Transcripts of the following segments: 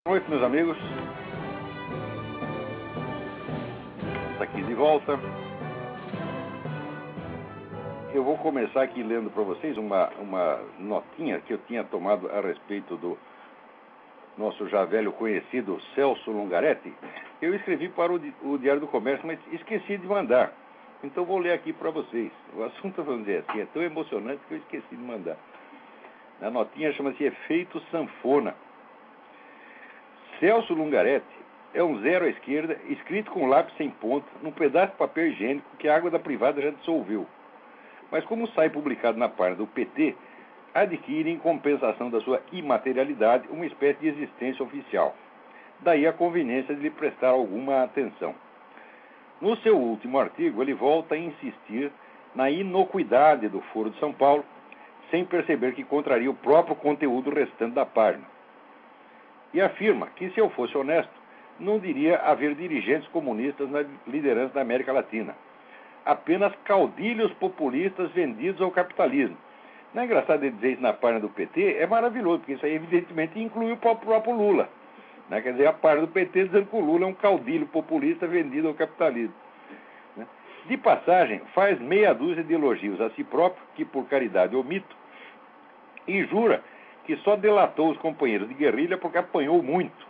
Boa noite, meus amigos. Está aqui de volta. Eu vou começar aqui lendo para vocês uma notinha que eu tinha tomado a respeito do nosso já velho conhecido Celso Lungaretti. Eu escrevi para o Diário do Comércio, mas esqueci de mandar. Então vou ler aqui para vocês. O assunto, vamos dizer assim, é tão emocionante que eu esqueci de mandar. A notinha chama-se Efeito Sanfona. Celso Lungaretti é um zero à esquerda, escrito com lápis sem ponta, num pedaço de papel higiênico que a água da privada já dissolveu. Mas como sai publicado na página do PT, adquire, em compensação da sua imaterialidade, uma espécie de existência oficial. Daí a conveniência de lhe prestar alguma atenção. No seu último artigo, ele volta a insistir na inocuidade do Foro de São Paulo, sem perceber que contraria o próprio conteúdo restante da página. E afirma que, se eu fosse honesto, não diria haver dirigentes comunistas na liderança da América Latina. Apenas caudilhos populistas vendidos ao capitalismo. Não é engraçado ele dizer isso na página do PT? É maravilhoso, porque isso aí evidentemente inclui o próprio Lula. Né? Quer dizer, a página do PT dizendo que o Lula é um caudilho populista vendido ao capitalismo. Né? De passagem, faz meia dúzia de elogios a si próprio, que por caridade omito, e jura que só delatou os companheiros de guerrilha porque apanhou muito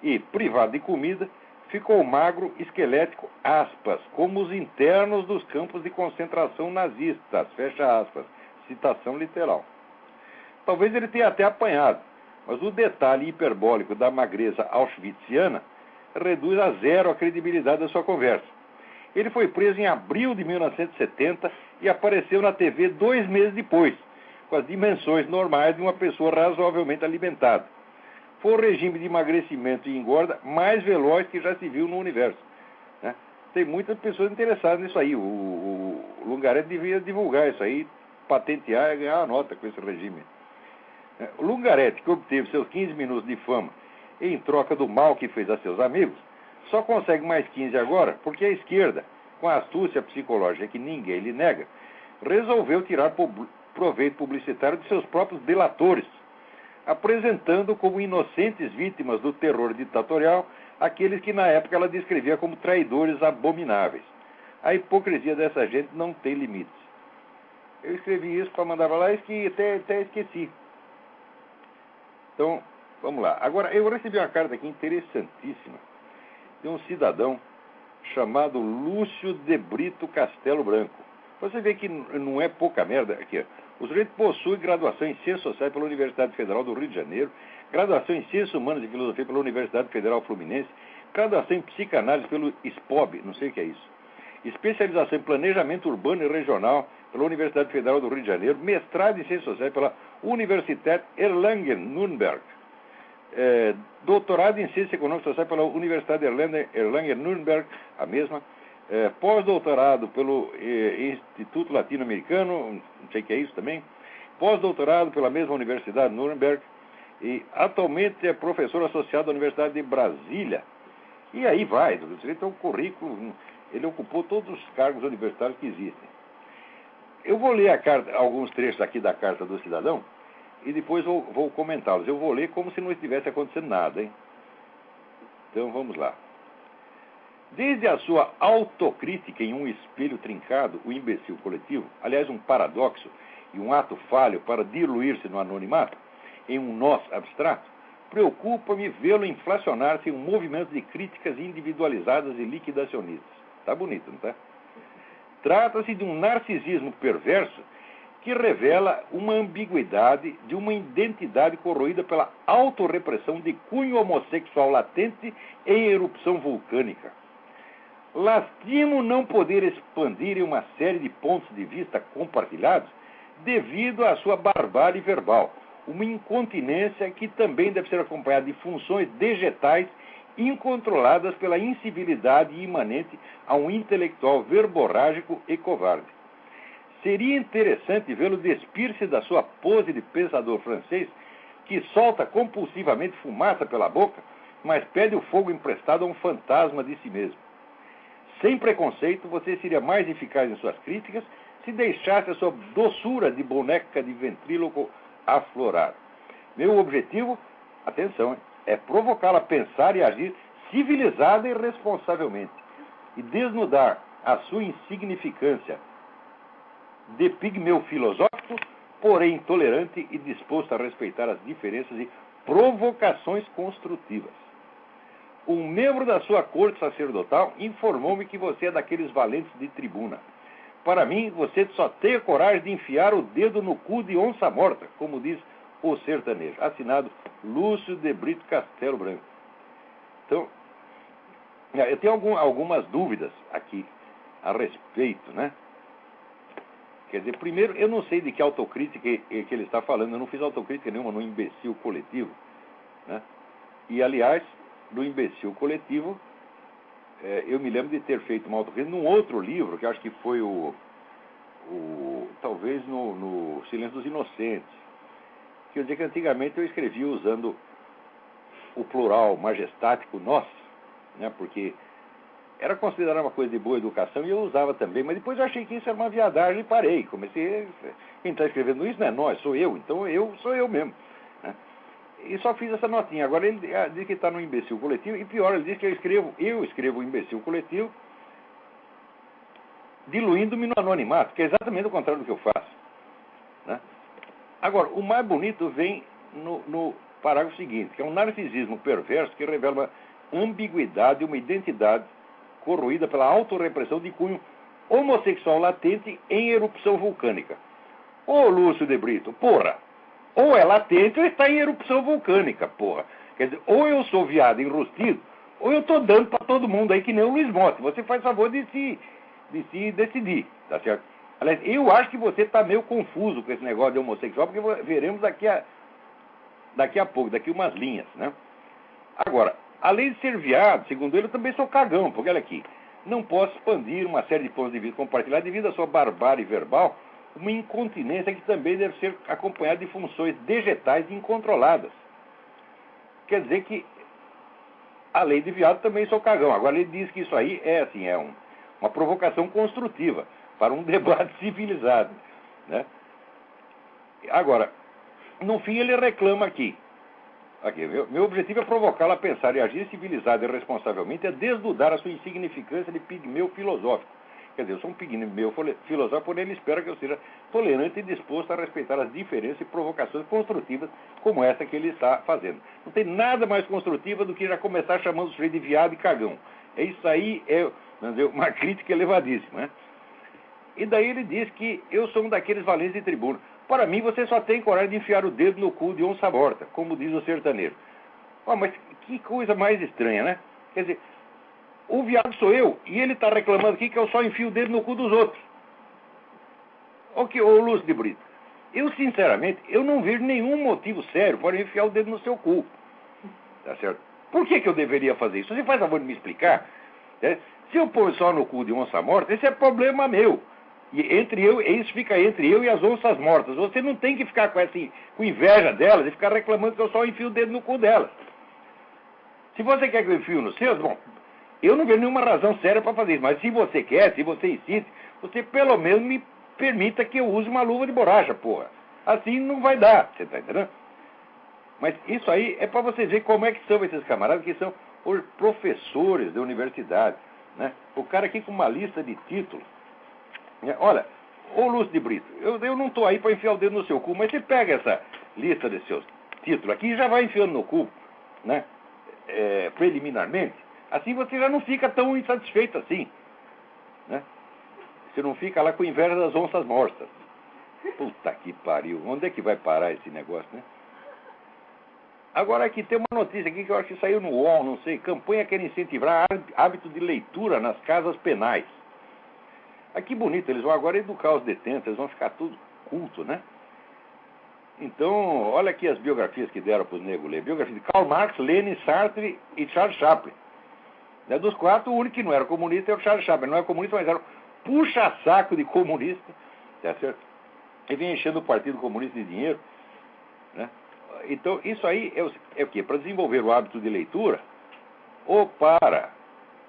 e, privado de comida, ficou magro, esquelético, aspas, como os internos dos campos de concentração nazistas, fecha aspas, citação literal. Talvez ele tenha até apanhado, mas o detalhe hiperbólico da magreza auschwitziana reduz a zero a credibilidade da sua conversa. Ele foi preso em abril de 1970 e apareceu na TV 2 meses depois, com as dimensões normais de uma pessoa razoavelmente alimentada. Foi o regime de emagrecimento e engorda mais veloz que já se viu no universo. Né? Tem muitas pessoas interessadas nisso aí. O Lungaretti devia divulgar isso aí, patentear e ganhar uma nota com esse regime. O Lungaretti, que obteve seus 15 minutos de fama em troca do mal que fez a seus amigos, só consegue mais 15 agora porque a esquerda, com a astúcia psicológica que ninguém lhe nega, resolveu tirar proveito publicitário de seus próprios delatores, apresentando como inocentes vítimas do terror ditatorial aqueles que na época ela descrevia como traidores abomináveis. A hipocrisia dessa gente não tem limites. Eu escrevi isso para mandar para lá e até esqueci. Então, vamos lá. Agora, eu recebi uma carta aqui interessantíssima de um cidadão chamado Lúcio de Brito Castelo Branco. Você vê que não é pouca merda aqui. O sujeito possui graduação em Ciências Sociais pela Universidade Federal do Rio de Janeiro, graduação em Ciências Humanas e Filosofia pela Universidade Federal Fluminense, graduação em Psicanálise pelo SPOB, não sei o que é isso, especialização em Planejamento Urbano e Regional pela Universidade Federal do Rio de Janeiro, mestrado em Ciências Sociais pela Universität Erlangen-Nürnberg, doutorado em Ciências Econômicas e Sociais pela Universidade Erlangen-Nürnberg, a mesma, pós-doutorado pelo Instituto Latino-Americano, não sei o que é isso também, pós-doutorado pela mesma Universidade Nuremberg, e atualmente é professor associado da Universidade de Brasília. E aí vai, ele tem um currículo, ele ocupou todos os cargos universitários que existem. Eu vou ler alguns trechos aqui da carta do cidadão, e depois vou comentá-los. Eu vou ler como se não estivesse acontecendo nada, hein? Então vamos lá. Desde a sua autocrítica em um espelho trincado, o imbecil coletivo, aliás, um paradoxo e um ato falho para diluir-se no anonimato, em um nós abstrato, preocupa-me vê-lo inflacionar-se em um movimento de críticas individualizadas e liquidacionistas. Tá bonito, não tá? Trata-se de um narcisismo perverso que revela uma ambiguidade de uma identidade corroída pela autorrepressão de cunho homossexual latente em erupção vulcânica. Lastimo não poder expandir em uma série de pontos de vista compartilhados devido à sua barbárie verbal, uma incontinência que também deve ser acompanhada de funções degetais incontroladas pela incivilidade imanente a um intelectual verborrágico e covarde. Seria interessante vê-lo despir-se da sua pose de pensador francês que solta compulsivamente fumaça pela boca, mas pede o fogo emprestado a um fantasma de si mesmo. Sem preconceito, você seria mais eficaz em suas críticas se deixasse a sua doçura de boneca de ventríloco aflorar. Meu objetivo, atenção, é provocá-la a pensar e agir civilizada e responsavelmente, e desnudar a sua insignificância de pigmeu filosófico, porém tolerante e disposto a respeitar as diferenças e provocações construtivas. Um membro da sua corte sacerdotal informou-me que você é daqueles valentes de tribuna. Para mim, você só tem a coragem de enfiar o dedo no cu de onça morta, como diz o sertanejo. Assinado Lúcio de Brito Castelo Branco. Então, eu tenho algumas dúvidas aqui a respeito, né? Quer dizer, primeiro, eu não sei de que autocrítica que ele está falando. Eu não fiz autocrítica nenhuma no imbecil coletivo, né? E, aliás, do imbecil coletivo, eu me lembro de ter feito uma autocrítica num outro livro, que acho que foi talvez no Silêncio dos Inocentes, que eu dizia que antigamente eu escrevia usando o plural majestático nós, né? Porque era considerada uma coisa de boa educação e eu usava também, mas depois eu achei que isso era uma viadagem e parei. Comecei, quem está escrevendo isso não é nós, sou eu, então eu sou eu mesmo, né? E só fiz essa notinha. Agora ele diz que está no imbecil coletivo, e pior, ele diz que eu escrevo o imbecil coletivo diluindo-me no anonimato, que é exatamente o contrário do que eu faço, né? Agora, o mais bonito vem no parágrafo seguinte, que é um narcisismo perverso que revela uma ambiguidade, uma identidade corroída pela autorrepressão de cunho homossexual latente em erupção vulcânica. Ô Lúcio de Brito, porra, ou é latente ou está em erupção vulcânica, porra. Quer dizer, ou eu sou viado enrustido, ou eu estou dando para todo mundo aí que nem o Luiz Motti. Você faz favor de se decidir, tá certo? Aliás, eu acho que você está meio confuso com esse negócio de homossexual, porque veremos daqui a pouco, daqui umas linhas, né? Agora, além de ser viado, segundo ele, eu também sou cagão, porque olha aqui, não posso expandir uma série de pontos de vista compartilhados devido à sua barbárie verbal, uma incontinência que também deve ser acompanhada de funções degetais incontroladas. Quer dizer que, além de viado, também sou cagão. Agora, ele diz que isso aí é uma provocação construtiva para um debate civilizado, né? Agora, no fim, ele reclama aqui. Meu objetivo é provocá-la a pensar e agir civilizado e responsavelmente, é desnudar a sua insignificância de pigmeu filosófico. Quer dizer, eu sou um pigmeu filosófico, porém ele espera que eu seja tolerante e disposto a respeitar as diferenças e provocações construtivas como essa que ele está fazendo. Não tem nada mais construtiva do que já começar chamando o sujeito de viado e cagão. Isso aí é, vamos dizer, uma crítica elevadíssima, né? E daí ele diz que eu sou um daqueles valentes de tribuna. Para mim, você só tem coragem de enfiar o dedo no cu de onça morta, como diz o sertanejo. Mas que coisa mais estranha, né? Quer dizer, o viado sou eu, e ele está reclamando aqui que eu só enfio o dedo no cu dos outros. Ô Lúcio de Brito, eu sinceramente, eu não vejo nenhum motivo sério para eu enfiar o dedo no seu cu. Tá certo? Por que eu deveria fazer isso? Você faz favor de me explicar? Se eu pôr só no cu de onça morta, esse é problema meu. E isso fica entre eu e as onças mortas. Você não tem que ficar com inveja delas e ficar reclamando que eu só enfio o dedo no cu delas. Se você quer que eu enfio no seu, bom, eu não vejo nenhuma razão séria para fazer isso. Mas se você quer, se você insiste, você pelo menos me permita que eu use uma luva de borracha, porra. Assim não vai dar, você tá entendendo? Mas isso aí é para você ver como é que são esses camaradas que são os professores da universidade, né? O cara aqui com uma lista de títulos. Olha, ô Lúcio de Brito, eu não estou aí para enfiar o dedo no seu cu, mas você pega essa lista de seus títulos aqui e já vai enfiando no cu, né? Preliminarmente. Assim você já não fica tão insatisfeito assim, né? Você não fica lá com inveja das onças mortas. Puta que pariu, onde é que vai parar esse negócio, né? Agora aqui tem uma notícia aqui que eu acho que saiu no UOL, não sei. Campanha quer incentivar hábito de leitura nas casas penais. Que bonito, eles vão agora educar os detentos, eles vão ficar tudo culto, né? Então, olha aqui as biografias que deram para os negros ler. Biografia de Karl Marx, Lenin, Sartre e Charles Chaplin. Dos quatro, o único que não era comunista é o Charles Chaplin. Não era comunista, mas era um puxa-saco de comunista, tá certo? E vem enchendo o Partido Comunista de dinheiro, né? Então, isso aí é o quê? Para desenvolver o hábito de leitura ou para,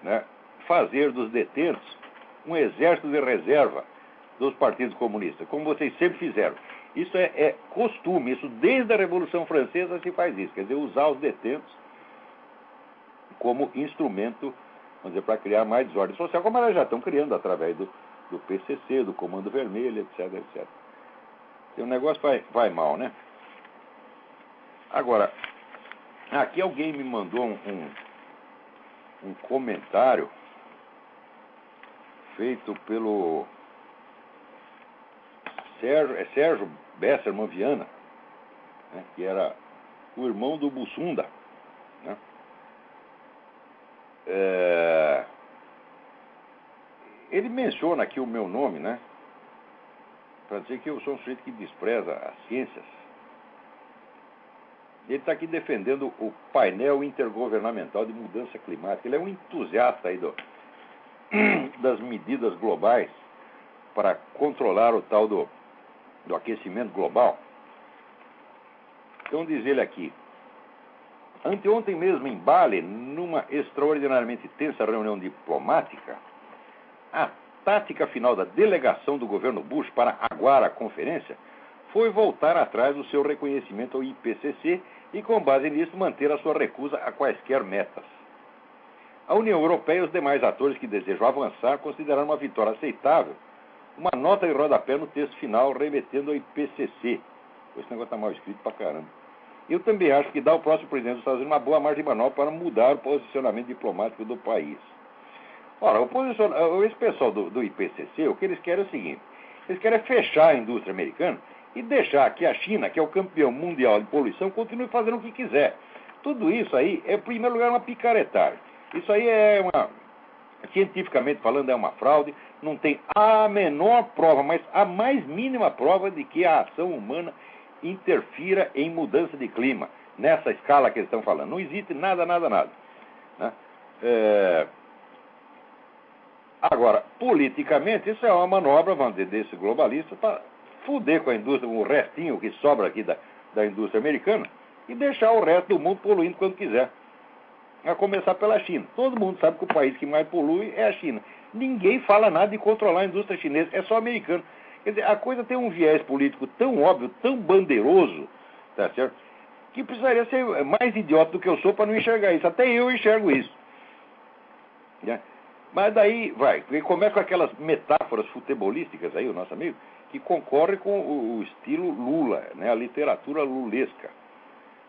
né, fazer dos detentos um exército de reserva dos partidos comunistas, como vocês sempre fizeram. Isso é costume, isso desde a Revolução Francesa se faz isso, quer dizer, usar os detentos como instrumento, vamos dizer, para criar mais desordem social, como elas já estão criando através do PCC, do Comando Vermelho, etc, etc. E o negócio vai mal, né? Agora, aqui alguém me mandou um comentário feito pelo Sérgio Besserman Viana, né, que era o irmão do Bussunda, né? Ele menciona aqui o meu nome, né, para dizer que eu sou um sujeito que despreza as ciências. Ele está aqui defendendo o painel intergovernamental de mudança climática. Ele é um entusiasta aí das medidas globais para controlar o tal do aquecimento global. Então diz ele aqui: anteontem mesmo em Bali, numa extraordinariamente tensa reunião diplomática, a tática final da delegação do governo Bush para aguar a conferência foi voltar atrás do seu reconhecimento ao IPCC e, com base nisso, manter a sua recusa a quaisquer metas. A União Europeia e os demais atores que desejam avançar consideraram uma vitória aceitável uma nota de rodapé no texto final remetendo ao IPCC. Esse negócio está mal escrito pra caramba. Eu também acho que dá ao próximo presidente dos Estados Unidos uma boa margem de manobra para mudar o posicionamento diplomático do país. Ora, esse pessoal do IPCC, o que eles querem é o seguinte: eles querem fechar a indústria americana e deixar que a China, que é o campeão mundial de poluição, continue fazendo o que quiser. Tudo isso aí é, em primeiro lugar, uma picaretagem. Isso aí cientificamente falando, é uma fraude. Não tem a menor prova, mas a mais mínima prova de que a ação humana interfira em mudança de clima, nessa escala que eles estão falando. Não existe nada, né? Agora, politicamente, isso é uma manobra, vamos dizer, desse globalista para fuder com a indústria, com o restinho que sobra aqui da indústria americana e deixar o resto do mundo poluindo quando quiser. A começar pela China. Todo mundo sabe que o país que mais polui é a China. Ninguém fala nada de controlar a indústria chinesa, é só americano. Quer dizer, a coisa tem um viés político tão óbvio, tão bandeiroso, tá certo? Que precisaria ser mais idiota do que eu sou para não enxergar isso. Até eu enxergo isso. Né? Mas daí vai, começa com aquelas metáforas futebolísticas aí, o nosso amigo, que concorre com o estilo Lula, né? A literatura lulesca.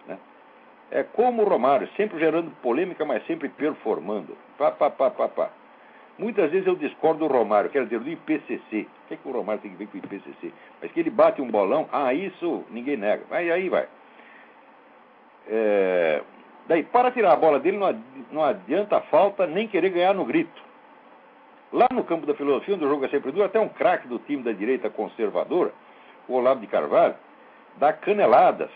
Né? É como o Romário, sempre gerando polêmica, mas sempre performando. Pá. Muitas vezes eu discordo do Romário, quer dizer, do IPCC. O que é que o Romário tem que ver com o IPCC? Mas que ele bate um bolão, isso ninguém nega. Mas aí vai. Daí, para tirar a bola dele, não adianta falta nem querer ganhar no grito. Lá no campo da filosofia, onde o jogo é sempre duro, até um craque do time da direita conservadora, o Olavo de Carvalho, dá caneladas.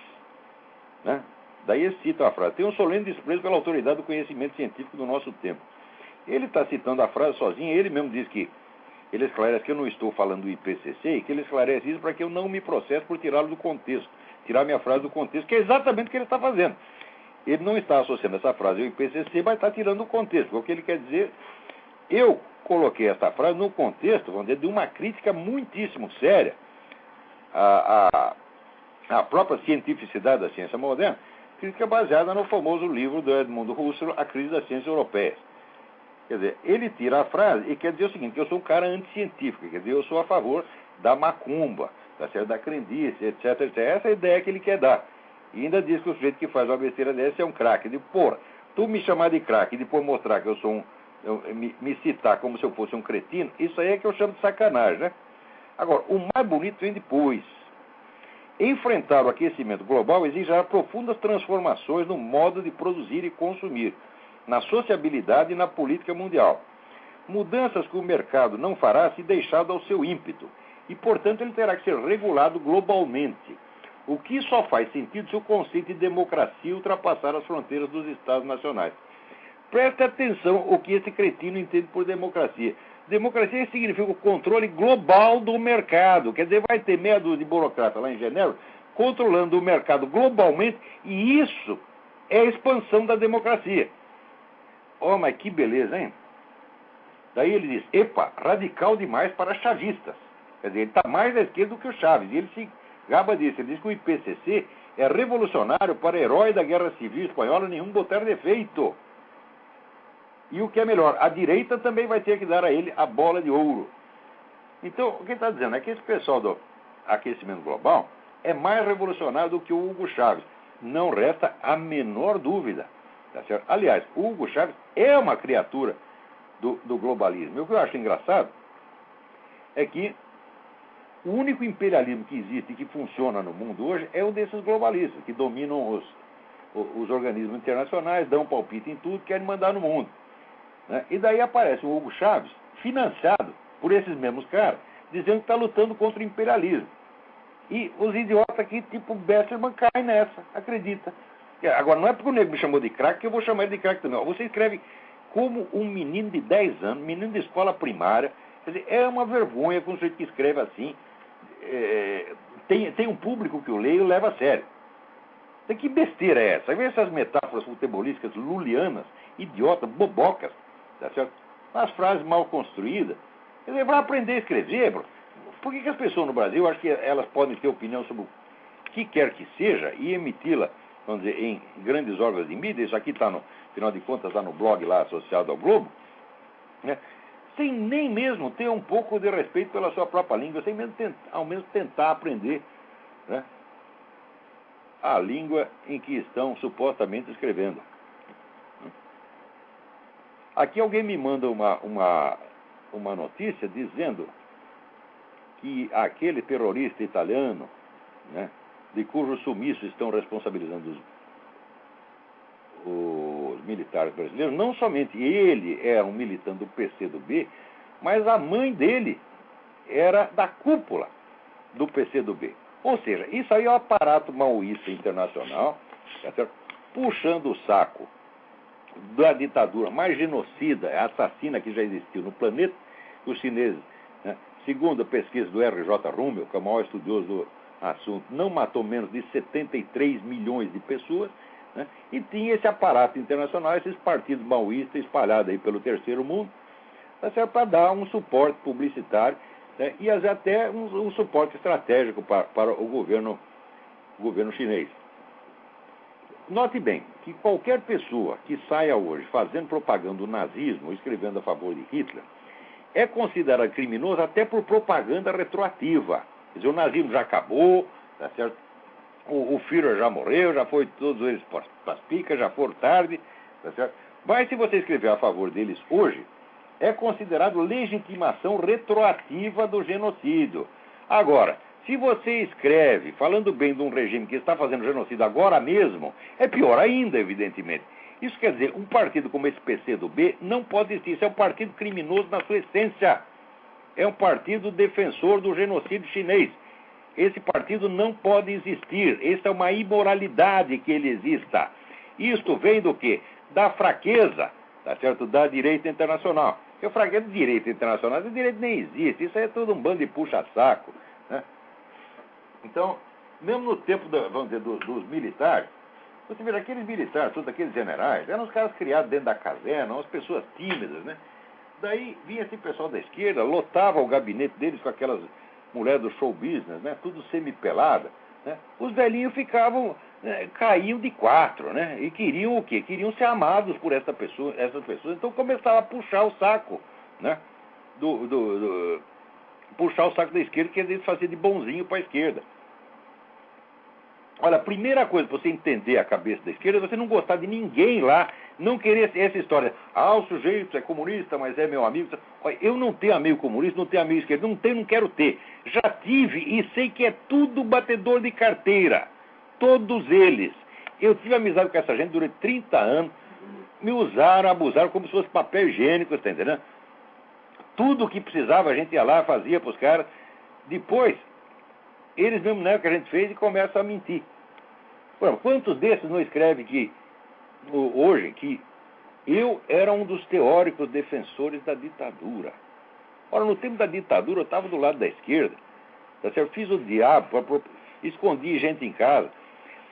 Né? Daí ele cita a frase: tem um solene desprezo pela autoridade do conhecimento científico do nosso tempo. Ele está citando a frase sozinho, ele mesmo diz que ele esclarece que eu não estou falando do IPCC e que ele esclarece isso para que eu não me processe por tirá-lo do contexto, tirar minha frase do contexto, que é exatamente o que ele está fazendo. Ele não está associando essa frase ao IPCC, mas está tirando do contexto. O que ele quer dizer, eu coloquei essa frase no contexto, vamos dizer, de uma crítica muitíssimo séria à própria cientificidade da ciência moderna, crítica baseada no famoso livro do Edmund Husserl, A Crise das Ciências Europeias. Quer dizer, ele tira a frase e quer dizer o seguinte, que eu sou um cara anticientífico, quer dizer, eu sou a favor da macumba, da crendice, etc, etc. Essa é a ideia que ele quer dar. E ainda diz que o sujeito que faz uma besteira dessa é um craque. De porra, tu me chamar de craque e depois mostrar que eu sou me citar como se eu fosse um cretino, isso aí é que eu chamo de sacanagem, né? Agora, o mais bonito vem depois. Enfrentar o aquecimento global exigirá profundas transformações no modo de produzir e consumir, na sociabilidade e na política mundial. Mudanças que o mercado não fará se deixado ao seu ímpeto, e, portanto, ele terá que ser regulado globalmente. O que só faz sentido se o conceito de democracia ultrapassar as fronteiras dos Estados nacionais. Preste atenção o que esse cretino entende por democracia. Democracia significa o controle global do mercado. Quer dizer, vai ter meia dúzia de burocratas lá em Genebra controlando o mercado globalmente, e isso é a expansão da democracia. Oh, mas que beleza, hein? Daí ele diz, radical demais para chavistas. Quer dizer, ele está mais à esquerda do que o Chaves. E ele se gaba disso. Ele diz que o IPCC é revolucionário para herói da Guerra Civil Espanhola nenhum botar defeito. E o que é melhor, a direita também vai ter que dar a ele a bola de ouro. Então, o que ele está dizendo é que esse pessoal do aquecimento global é mais revolucionário do que o Hugo Chávez. Não resta a menor dúvida. Tá certo? Aliás, o Hugo Chávez é uma criatura do globalismo. E o que eu acho engraçado é que o único imperialismo que existe e que funciona no mundo hoje é o desses globalistas, que dominam os organismos internacionais, dão palpite em tudo, querem mandar no mundo. Né? E daí aparece o Hugo Chávez, financiado por esses mesmos caras, dizendo que está lutando contra o imperialismo. E os idiotas aqui, tipo Besserman, caem nessa, acredita. Agora, não é porque o nego me chamou de craque que eu vou chamar ele de craque também. Você escreve como um menino de 10 anos, menino de escola primária. Quer dizer, é uma vergonha com o sujeito que escreve assim. Tem um público que o lê e o leva a sério. Que besteira é essa? Aí vem essas metáforas futebolísticas lulianas, idiotas, bobocas, tá certo? As frases mal construídas. Quer dizer, vai aprender a escrever, bro. Por que as pessoas no Brasil acham que elas podem ter opinião sobre o que quer que seja e emiti-la, vamos dizer, em grandes órgãos de mídia? Isso aqui está, no final de contas, está no blog lá associado ao Globo, né? Sem nem mesmo ter um pouco de respeito pela sua própria língua, sem mesmo ao menos tentar aprender, né, a língua em que estão supostamente escrevendo. Aqui alguém me manda uma notícia dizendo que aquele terrorista italiano, né, de cujo sumiço estão responsabilizando os militares brasileiros, não somente ele era um militante do PCdoB, mas a mãe dele era da cúpula do PCdoB. Ou seja, isso aí é um aparato maoísta internacional, tá certo? Puxando o saco da ditadura mais genocida, assassina que já existiu no planeta, os chineses, né, segundo a pesquisa do R.J. Rummel, que é o maior estudioso do assunto, não matou menos de 73 milhões de pessoas, né, e tinha esse aparato internacional, esses partidos maoístas espalhados aí pelo terceiro mundo, tá certo, para dar um suporte publicitário, né, e até um suporte estratégico para o governo chinês. Note bem que qualquer pessoa que saia hoje fazendo propaganda do nazismo, escrevendo a favor de Hitler, é considerado criminoso até por propaganda retroativa. Quer dizer, o nazismo já acabou, tá certo? O Führer já morreu, já foi todos eles para as picas, já foram tarde, tá certo? Mas se você escrever a favor deles hoje, é considerado legitimação retroativa do genocídio. Agora, se você escreve falando bem de um regime que está fazendo genocídio agora mesmo, é pior ainda, evidentemente. Isso quer dizer, um partido como esse PCdoB não pode existir. Isso é um partido criminoso na sua essência. É um partido defensor do genocídio chinês. Esse partido não pode existir. Essa é uma imoralidade que ele exista. Isto vem do quê? Da fraqueza, tá certo? Da direita internacional. Porque a fraqueza da direita internacional, a direita nem existe. Isso aí é todo um bando de puxa-saco, né? Então, mesmo no tempo, vamos dizer, dos militares, você vê aqueles militares, todos aqueles generais, eram os caras criados dentro da caserna, umas pessoas tímidas, né? Daí vinha esse pessoal da esquerda, lotava o gabinete deles com aquelas mulheres do show business, né? Tudo semipelada, né? Os velhinhos ficavam, caíam de quatro, né? E queriam o quê? Queriam ser amados por essas pessoas. Então começava a puxar o saco, né? Puxar o saco da esquerda, que eles faziam de bonzinho para a esquerda. Olha, a primeira coisa para você entender a cabeça da esquerda é você não gostar de ninguém lá, não querer essa história. O sujeito é comunista, mas é meu amigo. Olha, eu não tenho amigo comunista, não tenho amigo esquerdo, não quero ter. Já tive e sei que é tudo batedor de carteira. Todos eles. Eu tive amizade com essa gente durante 30 anos, me usaram, abusaram como se fosse papel higiênico, está entendendo? Tudo que precisava a gente ia lá, fazia para os caras. Depois, eles mesmo negam o que a gente fez e começam a mentir. Por quantos desses não escrevem que, hoje, que eu era um dos teóricos defensores da ditadura? Ora, no tempo da ditadura, eu estava do lado da esquerda. Tá certo? Fiz o diabo, escondi gente em casa.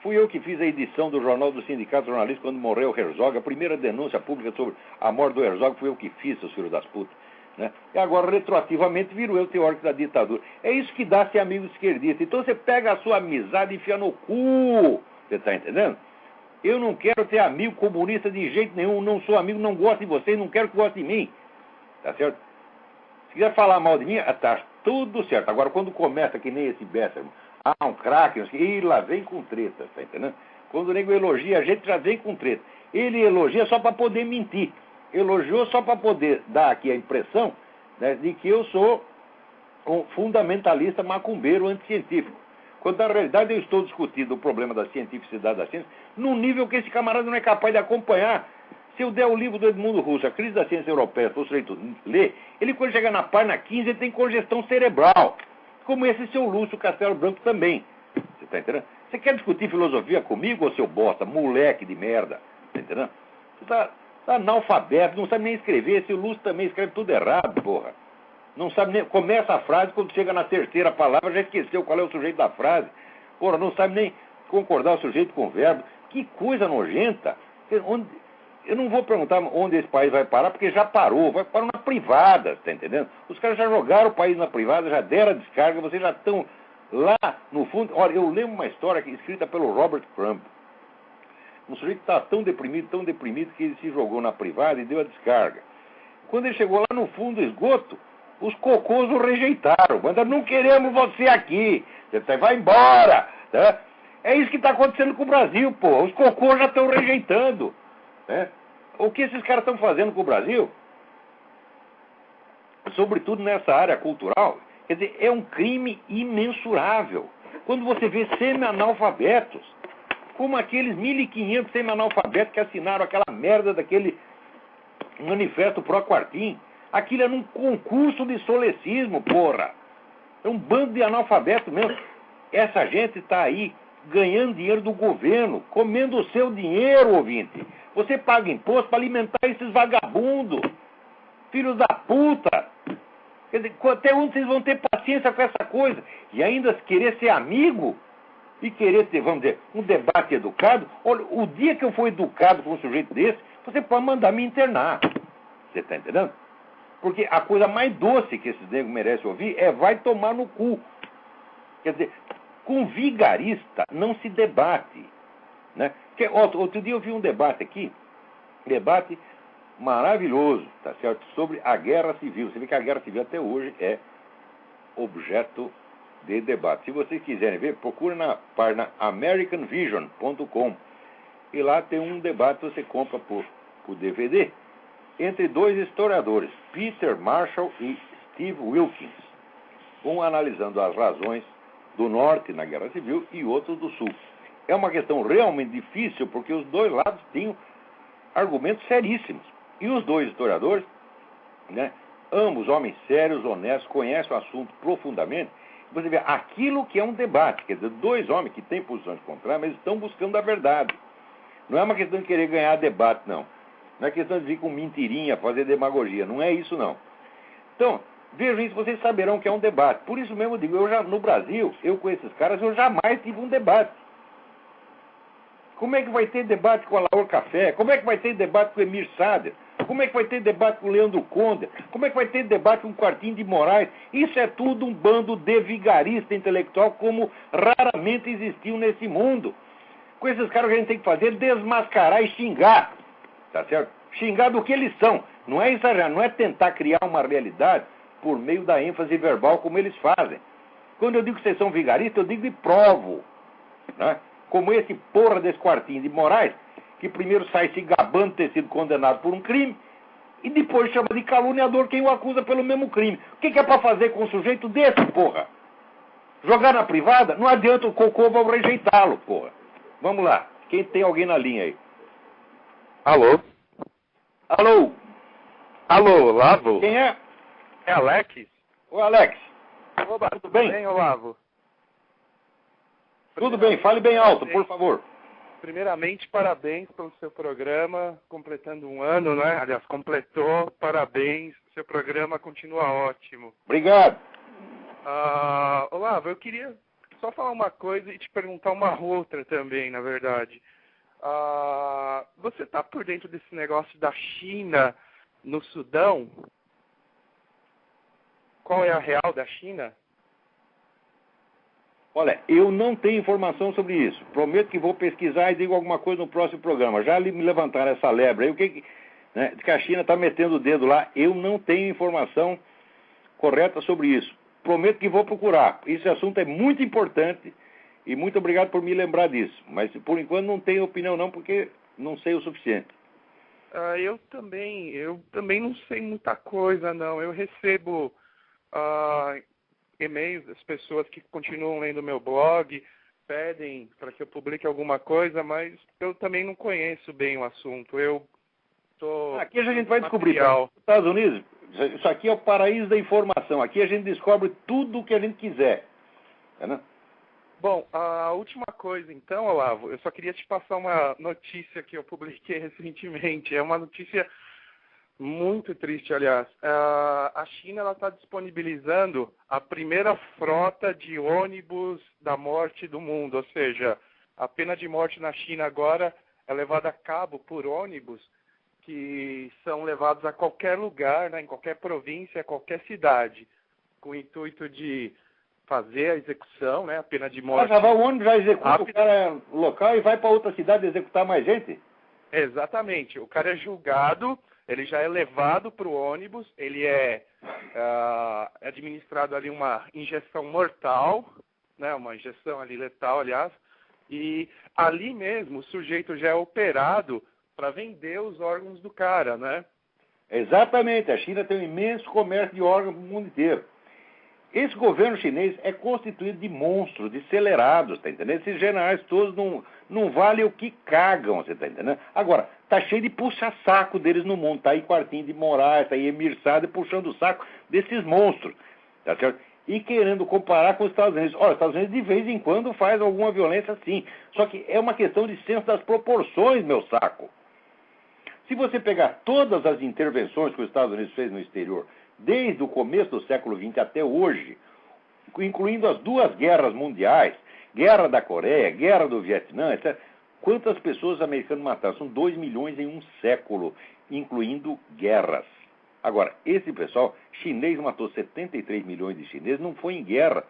Fui eu que fiz a edição do Jornal do Sindicato Jornalista quando morreu o Herzog. A primeira denúncia pública sobre a morte do Herzog fui eu que fiz, seus filhos das putas. Né? E agora, retroativamente, viro eu teórico da ditadura. É isso que dá ser amigo esquerdista. Então você pega a sua amizade e enfia no cu. Você está entendendo? Eu não quero ter amigo comunista de jeito nenhum, não sou amigo, não gosto de vocês, não quero que gostem de mim. Tá certo? Se quiser falar mal de mim, tá tudo certo. Agora, quando começa que nem esse Besser, um craque, e lá vem com treta, tá entendendo? Quando o nego elogia, a gente já vem com treta. Ele elogia só para poder mentir. Elogiou só para poder dar aqui a impressão, né, de que eu sou um fundamentalista macumbeiro anticientífico. Quando na realidade eu estou discutindo o problema da cientificidade da ciência num nível que esse camarada não é capaz de acompanhar. Se eu der o livro do Edmundo Russo, A Crise da Ciência Europeia, para o sujeito ler, ele quando chegar na página 15 ele tem congestão cerebral. Como esse seu Lúcio Castelo Branco também. Você está entendendo? Você quer discutir filosofia comigo, ô seu bosta, moleque de merda? Está entendendo? Você está analfabeto, não sabe nem escrever. Esse Lúcio também escreve tudo errado, porra. Não sabe nem... Começa a frase, quando chega na terceira palavra, já esqueceu qual é o sujeito da frase. Porra, não sabe nem concordar o sujeito com o verbo. Que coisa nojenta. Eu não vou perguntar onde esse país vai parar, porque já parou. Vai parar na privada, tá entendendo? Os caras já jogaram o país na privada, já deram a descarga, vocês já estão lá no fundo. Olha, eu lembro uma história escrita pelo Robert Crumb. Um sujeito estava tão deprimido, que ele se jogou na privada e deu a descarga. Quando ele chegou lá no fundo do esgoto, os cocôs o rejeitaram. Mandaram, não queremos você aqui. Você vai embora. Tá? É isso que está acontecendo com o Brasil, pô. Os cocôs já estão rejeitando. Né? O que esses caras estão fazendo com o Brasil, sobretudo nessa área cultural, quer dizer, é um crime imensurável. Quando você vê semi-analfabetos, como aqueles 1.500 semi-analfabetos que assinaram aquela merda daquele manifesto pró-Quartim, aquilo era um concurso de solecismo, porra. É um bando de analfabetos mesmo. Essa gente está aí ganhando dinheiro do governo, comendo o seu dinheiro, ouvinte. Você paga imposto para alimentar esses vagabundos, filhos da puta. Quer dizer, até onde vocês vão ter paciência com essa coisa? E ainda querer ser amigo e querer ter, vamos dizer, um debate educado. Olha, o dia que eu for educado com um sujeito desse, você pode mandar me internar. Você está entendendo? Porque a coisa mais doce que esses negros merecem ouvir é vai tomar no cu. Quer dizer, com vigarista não se debate. Né? Porque, outro dia eu vi um debate aqui, debate maravilhoso, tá certo? Sobre a guerra civil. Você vê que a guerra civil até hoje é objeto de debate. Se vocês quiserem ver, procure na página americanvision.com e lá tem um debate que você compra por DVD entre dois historiadores, Peter Marshall e Steve Wilkins, um analisando as razões do norte na guerra civil e outro do sul. É uma questão realmente difícil porque os dois lados tinham argumentos seríssimos. E os dois historiadores, né, ambos homens sérios, honestos, conhecem o assunto profundamente. Você vê aquilo que é um debate, quer dizer, dois homens que têm posições contrárias, mas estão buscando a verdade. Não é uma questão de querer ganhar debate, não. Não é questão de vir com mentirinha, fazer demagogia. Não é isso, não. Então, vejam isso, vocês saberão que é um debate. Por isso mesmo eu digo, no Brasil, eu com esses caras, eu jamais tive um debate. Como é que vai ter debate com a Laura Café? Como é que vai ter debate com o Emir Sader? Como é que vai ter debate com o Leandro Conde? Como é que vai ter debate com o Quartim de Moraes? Isso é tudo um bando de vigarista intelectual como raramente existiu nesse mundo. Com esses caras o que a gente tem que fazer é desmascarar e xingar. Tá certo? Xingar do que eles são. Não é exagerar, não é tentar criar uma realidade por meio da ênfase verbal como eles fazem. Quando eu digo que vocês são vigaristas, eu digo e provo. Né? Como esse porra desse Quartim de Moraes, que primeiro sai se gabando de ter sido condenado por um crime e depois chama de caluniador quem o acusa pelo mesmo crime. O que é para fazer com um sujeito desse, porra? Jogar na privada? Não adianta, o cocô vai rejeitá-lo, porra. Vamos lá. Quem tem alguém na linha aí? Alô? Alô? Alô, Olavo? Quem é? É Alex? Ô, Alex. Oba, tudo bem? Olavo? Tudo bem, fale bem alto, por favor. Primeiramente, parabéns pelo seu programa, completando um ano, né? Aliás, completou, parabéns, seu programa continua ótimo. Obrigado. Olavo, eu queria só falar uma coisa e te perguntar uma outra também, na verdade. Você está por dentro desse negócio da China no Sudão? Qual é a real da China? Olha, eu não tenho informação sobre isso. Prometo que vou pesquisar e digo alguma coisa no próximo programa. Já me levantaram essa lebre aí, o que a China está metendo o dedo lá. Eu não tenho informação correta sobre isso. Prometo que vou procurar. Esse assunto é muito importante e muito obrigado por me lembrar disso. Mas, por enquanto, não tenho opinião não, porque não sei o suficiente. Eu também não sei muita coisa, não. Eu recebo e-mails das pessoas que continuam lendo meu blog, pedem para que eu publique alguma coisa, mas eu também não conheço bem o assunto. Aqui a gente vai descobrir. Nos Estados Unidos, isso aqui é o paraíso da informação. Aqui a gente descobre tudo o que a gente quiser. Né? Bom, a última coisa, então, Olavo, eu só queria te passar uma notícia que eu publiquei recentemente. É uma notícia muito triste, aliás. A China está disponibilizando a primeira frota de ônibus da morte do mundo. Ou seja, a pena de morte na China agora é levada a cabo por ônibus que são levados a qualquer lugar, né, em qualquer província, qualquer cidade, com o intuito de fazer a execução, né, a pena de morte. Já vai o ônibus, já executa o cara local e vai para outra cidade executar mais gente? Exatamente. O cara é julgado, ele já é levado para o ônibus, ele é administrado ali uma injeção mortal, né, uma injeção ali letal, aliás, e ali mesmo o sujeito já é operado para vender os órgãos do cara, né? Exatamente. A China tem um imenso comércio de órgãos no mundo inteiro. Esse governo chinês é constituído de monstros, de acelerados, tá entendendo? Esses generais todos não valem o que cagam, você tá entendendo? Agora, tá cheio de puxa-saco deles no mundo. Tá aí Quartinho de Moraes, tá aí Emir Saad puxando o saco desses monstros, tá certo? E querendo comparar com os Estados Unidos. Olha, os Estados Unidos de vez em quando faz alguma violência sim. Só que é uma questão de senso das proporções, meu saco. Se você pegar todas as intervenções que os Estados Unidos fez no exterior, desde o começo do século XX até hoje, incluindo as duas guerras mundiais, guerra da Coreia, guerra do Vietnã, etc., quantas pessoas americanas mataram? São 2 milhões em um século, incluindo guerras. Agora, esse pessoal chinês matou 73 milhões de chineses, não foi em guerra,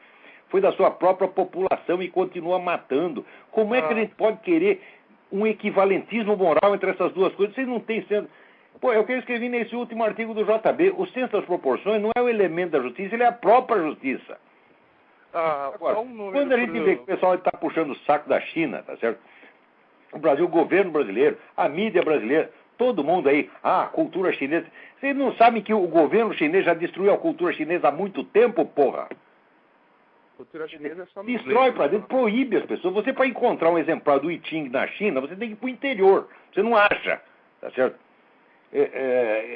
foi da sua própria população e continua matando. Como é que a gente pode querer um equivalentismo moral entre essas duas coisas? Vocês não têm sendo... Pô, é o que eu escrevi nesse último artigo do JB. O senso das proporções não é o elemento da justiça, ele é a própria justiça. Agora, quando a gente vê que o pessoal está puxando o saco da China, tá certo? O Brasil, o governo brasileiro, a mídia brasileira, todo mundo aí, cultura chinesa. Vocês não sabem que o governo chinês já destruiu a cultura chinesa há muito tempo, porra? Cultura chinesa é só destrói para dentro, proíbe as pessoas. Você, para encontrar um exemplar do I Ching na China, você tem que ir para o interior. Você não acha, tá certo?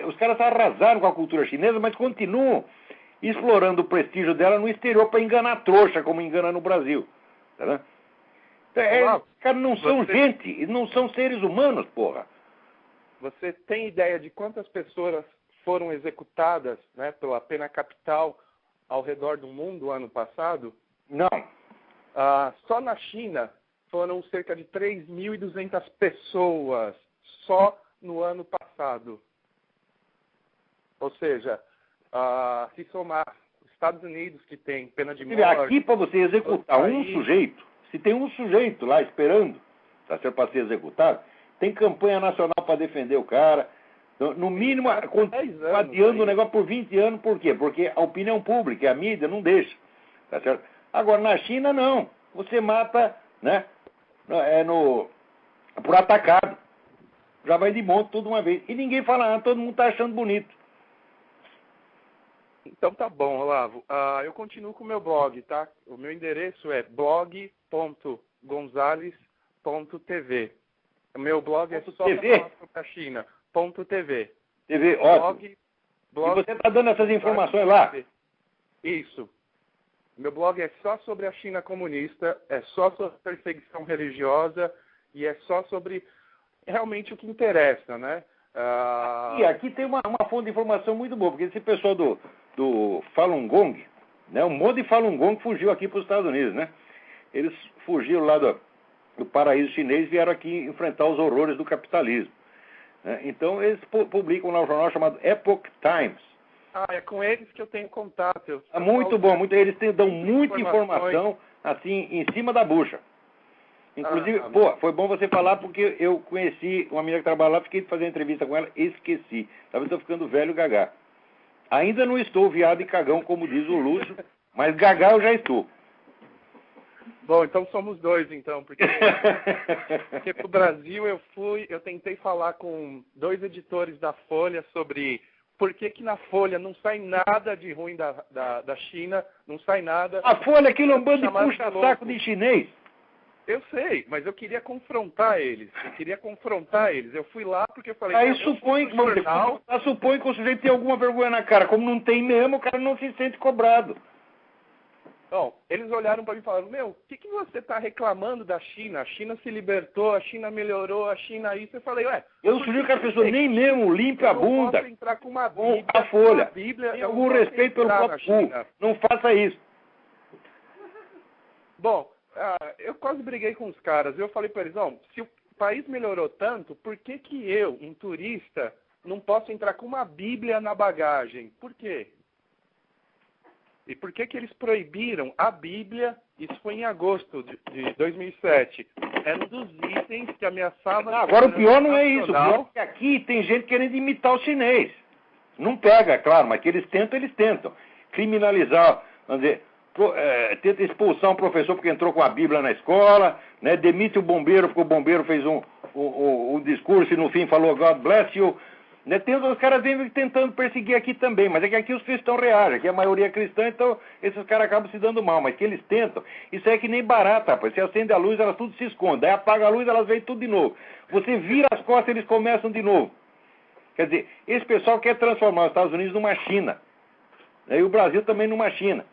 Os caras arrasaram com a cultura chinesa, mas continuam explorando o prestígio dela no exterior para enganar trouxa, como engana no Brasil. Tá vendo? Os caras não são gente, eles não são seres humanos, porra. Você tem ideia de quantas pessoas foram executadas, né, pela pena capital ao redor do mundo ano passado? Não. Só na China foram cerca de 3.200 pessoas, só no ano passado. Ou seja, se somar os Estados Unidos, que tem pena de morte... Aqui, para você executar um sujeito, se tem um sujeito lá esperando para ser executado, tem campanha nacional para defender o cara. No mínimo, adiando o negócio por 20 anos, por quê? Porque a opinião pública, a mídia, não deixa. Tá certo? Agora, na China, não. Você mata, né? Por atacado. Já vai de monte tudo uma vez. E ninguém fala nada, todo mundo está achando bonito. Então tá bom, Olavo. Eu continuo com o meu blog, tá? O meu endereço é blog.gonzales.tv. O meu blog é só para falar sobre a China. .tv. TV, ótimo. Blog, e você está dando essas informações lá? Isso. Meu blog é só sobre a China comunista, é só sobre perseguição religiosa e é só sobre realmente o que interessa, né? Aqui tem uma fonte de informação muito boa, porque esse pessoal do Falun Gong, né, um monte de Falun Gong fugiu aqui para os Estados Unidos, né? Eles fugiram lá do paraíso chinês e vieram aqui enfrentar os horrores do capitalismo. Então, eles publicam lá um jornal chamado Epoch Times. É com eles que eu tenho contato. Muito bom. Eles dão muita informação assim, em cima da bucha. Inclusive, foi bom você falar porque eu conheci uma menina que trabalha lá, fiquei fazendo entrevista com ela, esqueci. Talvez estou ficando velho gagá. Ainda não estou viado e cagão, como diz o Lúcio, mas gagá eu já estou. Bom, então somos dois, então, porque pro Brasil eu tentei falar com 2 editores da Folha sobre por que na Folha não sai nada de ruim da China, não sai nada. A Folha, aquilo é um bando de puxa-saco de chinês. Eu sei, mas eu queria confrontar eles. Eu fui lá porque eu falei... Aí supõe que o sujeito tem alguma vergonha na cara. Como não tem mesmo, o cara não se sente cobrado. Bom, eles olharam para mim e falaram, o que você está reclamando da China? A China se libertou, a China melhorou, a China isso. Eu falei, eu sugiro que a pessoa nem mesmo limpe a bunda. Eu posso entrar com uma Bíblia, a Folha. Tem algum respeito pelo próprio cu. Não faça isso. Bom, eu quase briguei com os caras. Eu falei para eles, se o país melhorou tanto, por que eu, um turista, não posso entrar com uma Bíblia na bagagem? Por quê? E por que eles proibiram a Bíblia? Isso foi em agosto de 2007. Era um dos itens que ameaçava... Agora o pior não é isso. O pior é que aqui tem gente querendo imitar o chinês. Não pega, é claro, mas que eles tentam. Criminalizar, vamos dizer... tenta expulsar um professor porque entrou com a Bíblia na escola, né? Demite o bombeiro porque o bombeiro fez um discurso e no fim falou God bless you, né? Os caras vêm tentando perseguir aqui também, mas é que aqui os cristãos reagem, aqui a maioria é cristã, então esses caras acabam se dando mal, mas que eles tentam, isso é que nem barata, rapaz. Você acende a luz, elas tudo se escondem, aí apaga a luz, elas vêm tudo de novo, você vira as costas, eles começam de novo. Quer dizer, esse pessoal quer transformar os Estados Unidos numa China, né? E o Brasil também numa China.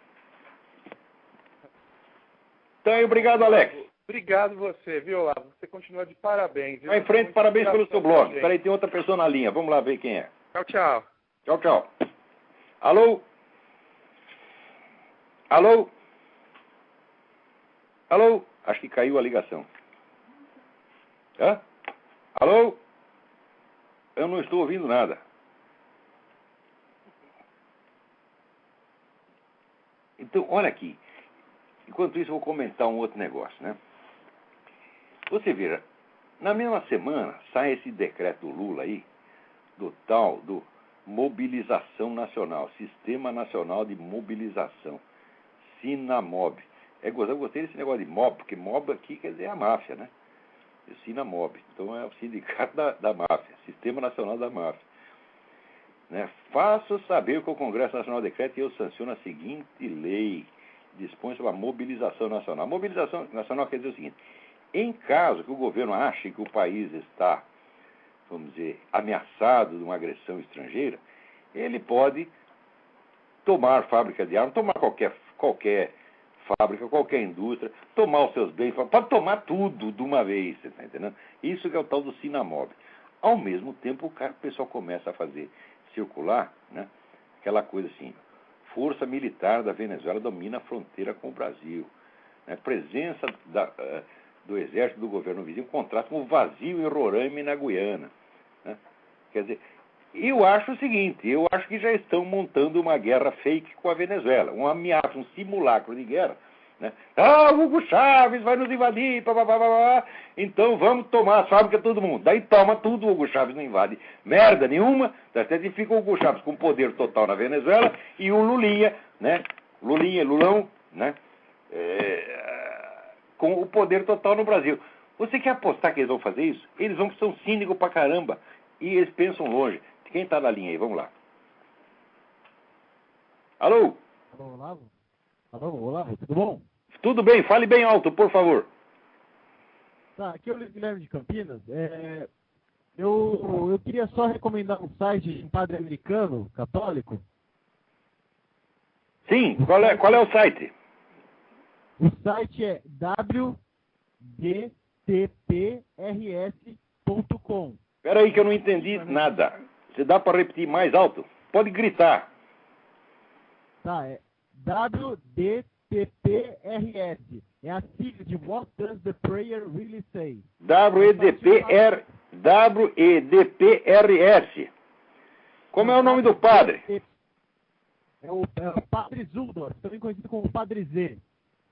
Então, obrigado, Alex. Obrigado você, viu, Olavo? Você continua de parabéns. Vai em frente, parabéns pelo seu blog. Espera aí, tem outra pessoa na linha. Vamos lá ver quem é. Tchau, tchau. Tchau, tchau. Alô? Alô? Alô? Acho que caiu a ligação. Hã? Alô? Eu não estou ouvindo nada. Então, olha aqui. Enquanto isso, eu vou comentar um outro negócio, né? Você veja, na mesma semana sai esse decreto do Lula aí, do Mobilização Nacional, Sistema Nacional de Mobilização, Sinamob. Eu gostei desse negócio de mob, porque mob aqui quer dizer a máfia, né? O Sinamob. Então é o sindicato da máfia, Sistema Nacional da Máfia. Né? Faço saber que o Congresso Nacional decreta e eu sanciono a seguinte lei. Dispõe sobre a mobilização nacional. A mobilização nacional quer dizer o seguinte: em caso que o governo ache que o país está, vamos dizer, ameaçado de uma agressão estrangeira, ele pode tomar fábrica de armas, tomar qualquer fábrica, qualquer indústria, tomar os seus bens, pode tomar tudo de uma vez, você está entendendo? Isso que é o tal do Sinamob. Ao mesmo tempo, o pessoal começa a fazer circular, né, aquela coisa assim: Força Militar da Venezuela domina a fronteira com o Brasil. Né? Presença do exército do governo vizinho contrasta com o vazio em Roraima e na Guiana. Né? Quer dizer, eu acho o seguinte, eu acho que já estão montando uma guerra fake com a Venezuela, uma ameaça, um simulacro de guerra. Né? O Hugo Chávez vai nos invadir, então vamos tomar as fábricas todo mundo. Daí toma tudo, o Hugo Chávez não invade merda nenhuma, e fica o Hugo Chávez com poder total na Venezuela e o Lulinha, né? Lulão, né? Com o poder total no Brasil. Você quer apostar que eles vão fazer isso? Eles vão que são cínicos pra caramba e eles pensam longe. Quem está na linha aí? Vamos lá. Alô? Alô, Olavo? Alô, Olavo, tudo bom? Tudo bem, fale bem alto, por favor. Tá, aqui é o Guilherme de Campinas. Eu queria só recomendar um site de um padre americano, católico. Sim, qual é o site? O site é wdtprs.com. Espera aí que eu não entendi nada. Você dá para repetir mais alto? Pode gritar. Tá, é WDTPRS. É a sigla de What Does the Prayer Really Say? WEDPRS. Como é o nome do padre? É o Padre Zuldorf, também conhecido como Padre Z.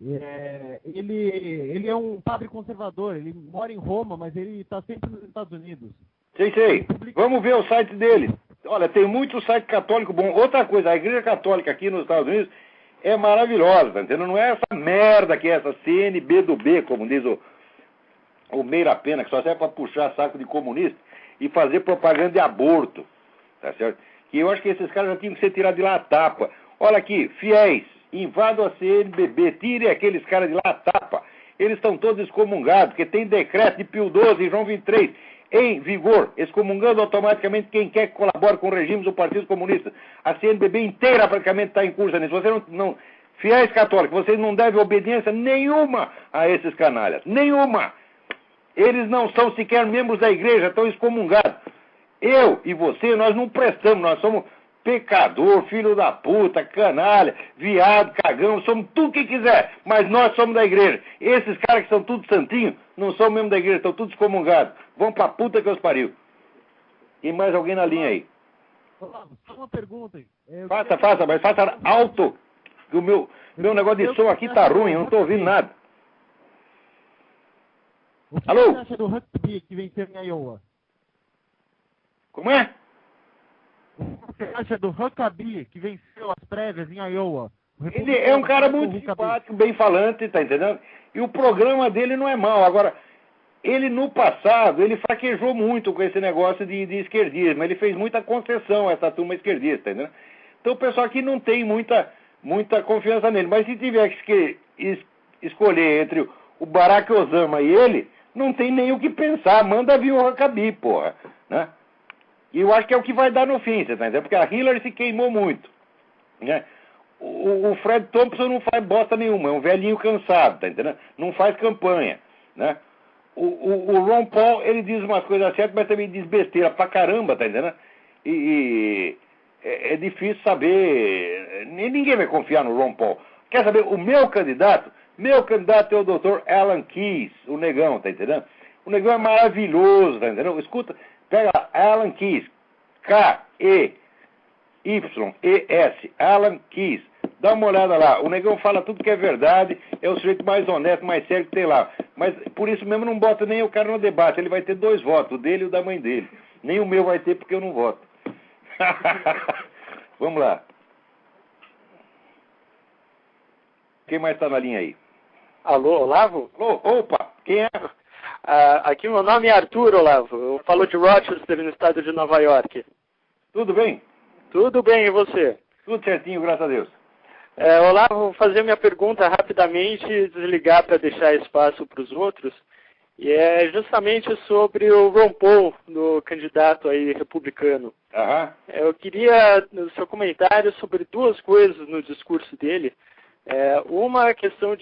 Ele é um padre conservador, ele mora em Roma, mas ele está sempre nos Estados Unidos. Sei. Vamos ver o site dele. Olha, tem muito site católico bom. Outra coisa, a Igreja Católica aqui nos Estados Unidos é maravilhosa, tá entendendo? Não é essa merda que é essa CNB do B, como diz o Meira Pena, que só serve para puxar saco de comunista e fazer propaganda de aborto, tá certo? Que eu acho que esses caras já tinham que ser tirados de lá a tapa. Olha aqui, fiéis, invadam a CNBB, tirem aqueles caras de lá a tapa. Eles estão todos excomungados, porque tem decreto de Pio XII e João 23 em vigor, excomungando automaticamente quem quer que colabore com regimes do Partido Comunista. A CNBB inteira praticamente está em curso nisso. Você não, fiéis católicos, vocês não devem obediência nenhuma a esses canalhas. Nenhuma! Eles não são sequer membros da igreja, estão excomungados. Eu e você, nós não prestamos, nós somos pecador, filho da puta, canalha, viado, cagão, somos tudo que quiser, mas nós somos da igreja. Esses caras que são tudo santinhos, não são membros da igreja, estão todos excomungados. Vão pra puta que os pariu. Tem mais alguém na linha aí? Olavo, só uma pergunta. Faça, mas faça alto. Que o meu negócio de som aqui tá ruim, eu não tô ouvindo nada. O que Alô? você acha do Huckabee que venceu em Iowa? Como é? O que você acha do Huckabee que venceu as prévias em Iowa? Ele é um cara muito simpático, bem falante, tá entendendo? E o programa dele não é mau. Agora, ele no passado, ele fraquejou muito com esse negócio de esquerdismo. Ele fez muita concessão a essa turma esquerdista, tá entendendo? Então o pessoal aqui não tem muita confiança nele. Mas se tiver que escolher entre o Barack Obama e ele, não tem nem o que pensar. Manda vir o Huckabee, porra, né? E eu acho que é o que vai dar no fim, você tá entendendo? Porque a Hillary se queimou muito, né? O Fred Thompson não faz bosta nenhuma, é um velhinho cansado, tá entendendo? Não faz campanha, né? O Ron Paul, ele diz umas coisas certas, mas também diz besteira pra caramba, tá entendendo? E é difícil saber, ninguém vai confiar no Ron Paul. Quer saber, o meu candidato é o Dr. Alan Keyes, o negão, tá entendendo? O negão é maravilhoso, tá entendendo? Escuta, pega lá, Alan Keyes, Keyes, Alan Keyes. Dá uma olhada lá, o negão fala tudo que é verdade, é o sujeito mais honesto, mais sério que tem lá. Mas por isso mesmo não bota nem o cara no debate, ele vai ter 2 votos, o dele e o da mãe dele. Nem o meu vai ter porque eu não voto. Vamos lá. Quem mais está na linha aí? Alô, Olavo? Alô, opa, quem é? Aqui meu nome é Arthur, Olavo. Eu falo de Rochester, no estado de Nova York. Tudo bem? Tudo bem, e você? Tudo certinho, graças a Deus. Olavo, vou fazer minha pergunta rapidamente e desligar para deixar espaço para os outros. E é justamente sobre o Ron Paul, do candidato aí republicano. Aham. Eu queria o seu comentário sobre 2 coisas no discurso dele. Uma questão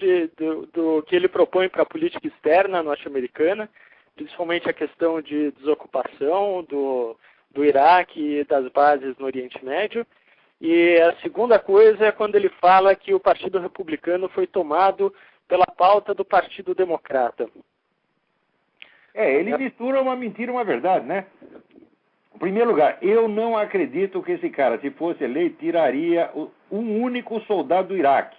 do que ele propõe para a política externa norte-americana, principalmente a questão de desocupação do Iraque e das bases no Oriente Médio. E a segunda coisa é quando ele fala que o Partido Republicano foi tomado pela pauta do Partido Democrata. Ele mistura uma mentira e uma verdade, né? Em primeiro lugar, eu não acredito que esse cara, se fosse eleito, tiraria um único soldado do Iraque.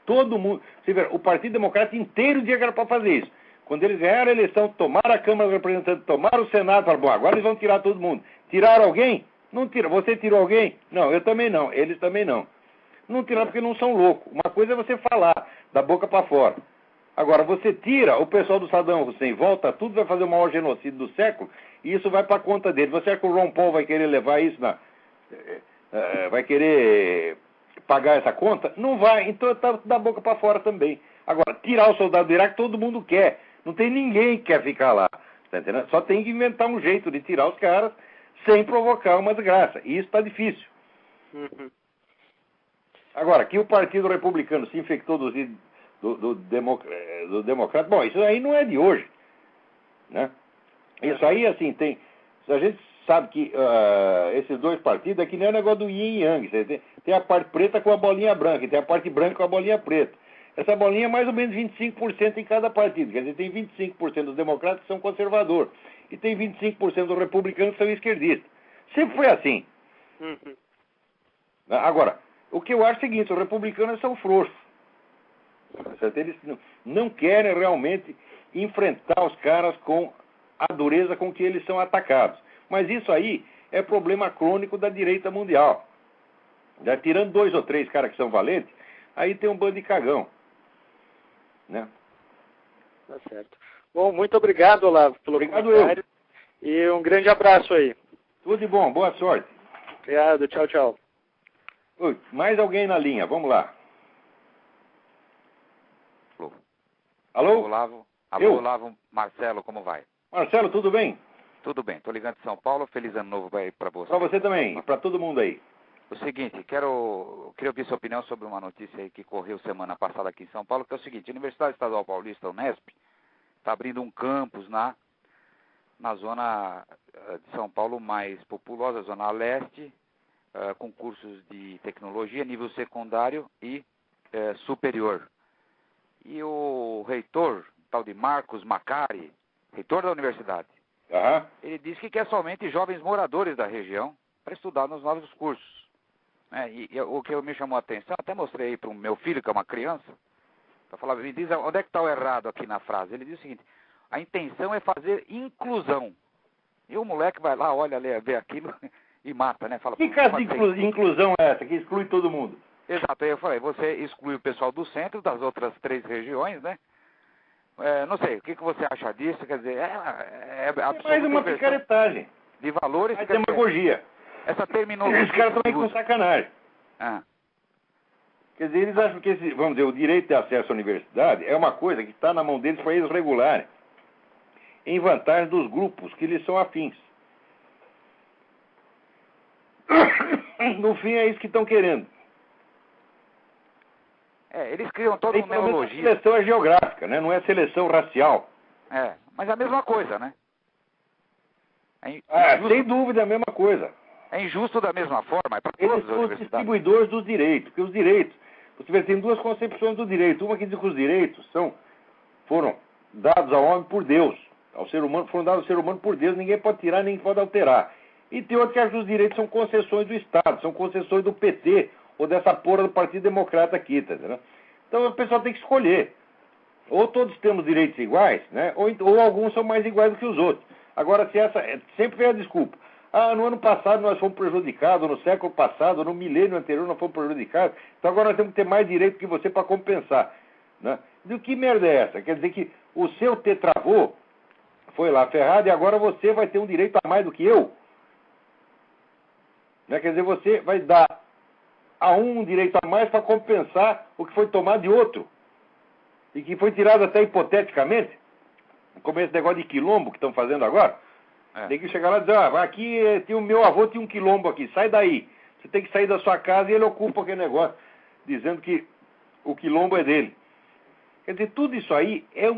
Todo mundo... Você vê, o Partido Democrata inteiro dia que era para fazer isso. Quando eles ganharam a eleição, tomaram a Câmara dos Representantes, tomaram o Senado, falaram, bom, agora eles vão tirar todo mundo. Tiraram alguém? Não tira. Você tirou alguém? Não, eu também não. Eles também não. Não tiraram porque não são loucos. Uma coisa é você falar da boca para fora. Agora, você tira o pessoal do Saddam Hussein, volta tudo, vai fazer o maior genocídio do século, e isso vai para a conta dele. Você acha que o Ron Paul vai querer levar isso vai querer pagar essa conta? Não vai. Então tá da boca para fora também. Agora, tirar o soldado do Iraque todo mundo quer. Não tem ninguém que quer ficar lá. Tá entendendo? Só tem que inventar um jeito de tirar os caras sem provocar uma desgraça. E isso está difícil. Uhum. Agora, que o Partido Republicano se infectou do democrata, bom, isso aí não é de hoje, né? Isso aí, assim, a gente sabe que esses 2 partidos é que nem o negócio do yin e yang. Tem a parte preta com a bolinha branca, e tem a parte branca com a bolinha preta. Essa bolinha é mais ou menos 25% em cada partido. Quer dizer, tem 25% dos democratas que são conservadores. E tem 25% dos republicanos que são esquerdistas. Sempre foi assim. Uhum. Agora, o que eu acho é o seguinte, os republicanos são frouxos. Tá certo? Eles não querem realmente enfrentar os caras com a dureza com que eles são atacados. Mas isso aí é problema crônico da direita mundial. Já tirando 2 ou 3 caras que são valentes, aí tem um bando de cagão. Né? Tá certo. Bom, muito obrigado, Olavo, pelo comentário. E um grande abraço aí. Tudo de bom, boa sorte. Obrigado, tchau, tchau. Oi, mais alguém na linha, vamos lá. Alô? Olavo. Alô, Olavo. Marcelo, como vai? Marcelo, tudo bem? Tudo bem, tô ligando de São Paulo, feliz ano novo para você. Para você também, e para todo mundo aí. O seguinte, queria ouvir sua opinião sobre uma notícia aí que correu semana passada aqui em São Paulo, que é o seguinte: a Universidade Estadual Paulista, Unesp, está abrindo um campus na zona de São Paulo mais populosa, zona leste, com cursos de tecnologia, nível secundário e superior. E o reitor, tal de Marcos Macari, reitor da universidade, ele disse que quer somente jovens moradores da região para estudar nos novos cursos. E o que me chamou a atenção, até mostrei aí para o meu filho, que é uma criança, para falar, me diz onde é que está o errado aqui na frase. Ele diz o seguinte: a intenção é fazer inclusão. E o moleque vai lá, olha, vê aquilo e mata, né? Fala, que caso de inclusão é essa, que exclui todo mundo? Exato, aí eu falei, você exclui o pessoal do centro, das outras 3 regiões, né? Não sei, o que você acha disso? Quer dizer, é mais uma picaretagem. De valores. É demagogia. Essa terminologia. Os caras estão aí com sacanagem. Quer dizer, eles acham que vamos dizer, o direito de acesso à universidade é uma coisa que está na mão deles para eles regularem, em vantagem dos grupos que lhes são afins. No fim, é isso que estão querendo. Eles criam toda uma neologia. A seleção é geográfica, né? Não é seleção racial. Mas é a mesma coisa, né? Sem dúvida é a mesma coisa. É injusto da mesma forma, é para todas as universidades. Eles são os distribuidores dos direitos, porque os direitos, você tem 2 concepções do direito. Uma que diz que os direitos foram dados ao homem por Deus, ao ser humano, foram dados ao ser humano por Deus, ninguém pode tirar, nem pode alterar. E tem outra que acha que os direitos são concessões do Estado, são concessões do PT, ou dessa porra do Partido Democrata aqui, tá entendendo? Então o pessoal tem que escolher. Ou todos temos direitos iguais, né? Ou alguns são mais iguais do que os outros. Agora, sempre vem a desculpa. No ano passado nós fomos prejudicados, no século passado, no milênio anterior nós fomos prejudicados, então agora nós temos que ter mais direito que você para compensar. Né? E que merda é essa? Quer dizer que o seu tetravô foi lá ferrado e agora você vai ter um direito a mais do que eu? Né? Quer dizer, você vai dar a um direito a mais para compensar o que foi tomado de outro. E que foi tirado até hipoteticamente, como esse negócio de quilombo que estão fazendo agora. Tem que chegar lá e dizer, aqui o meu avô tinha um quilombo aqui, sai daí. Você tem que sair da sua casa e ele ocupa aquele negócio, dizendo que o quilombo é dele. Quer dizer, tudo isso aí é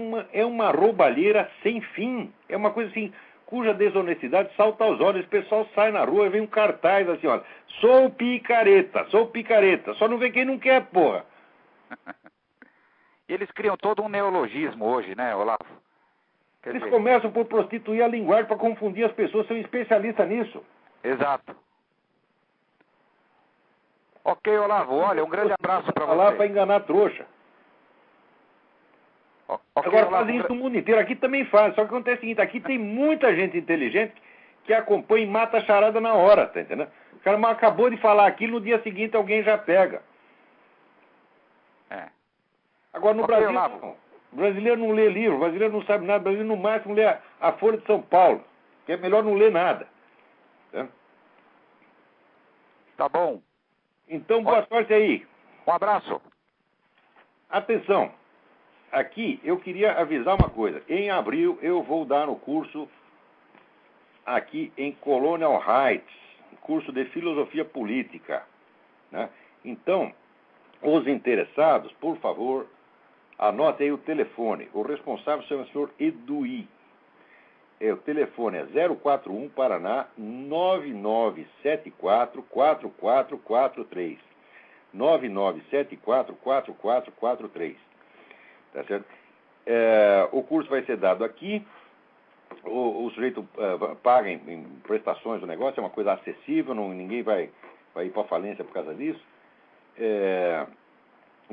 uma roubalheira sem fim. É uma coisa assim, cuja desonestidade salta aos olhos. O pessoal sai na rua e vem um cartaz assim, olha, sou picareta, só não vê quem não quer, porra. Eles criam todo um neologismo hoje, né, Olavo? Eles começam por prostituir a linguagem para confundir as pessoas, são especialistas nisso. Exato. Ok, Olavo, olha, um grande abraço para você. Lá para enganar a trouxa. Agora Olavo, fazem isso no mundo inteiro, aqui também fazem, só que acontece o seguinte, aqui tem muita gente inteligente que acompanha e mata a charada na hora, tá entendendo? O cara acabou de falar aquilo, no dia seguinte alguém já pega. Agora no Brasil, não. O brasileiro não lê livro, o brasileiro não sabe nada, o brasileiro no máximo lê a Folha de São Paulo, que é melhor não ler nada. Tá bom. Então, boa sorte aí. Um abraço. Atenção, aqui eu queria avisar uma coisa. Em abril eu vou dar o curso aqui em Colonial Heights, curso de Filosofia Política. Né? Então, os interessados, por favor, anotem aí o telefone. O responsável chama o senhor Eduí. O telefone é 041 Paraná 9974-4443. 9974-4443. Tá certo? O curso vai ser dado aqui. O sujeito paga em prestações do negócio, é uma coisa acessível, ninguém vai ir para falência por causa disso.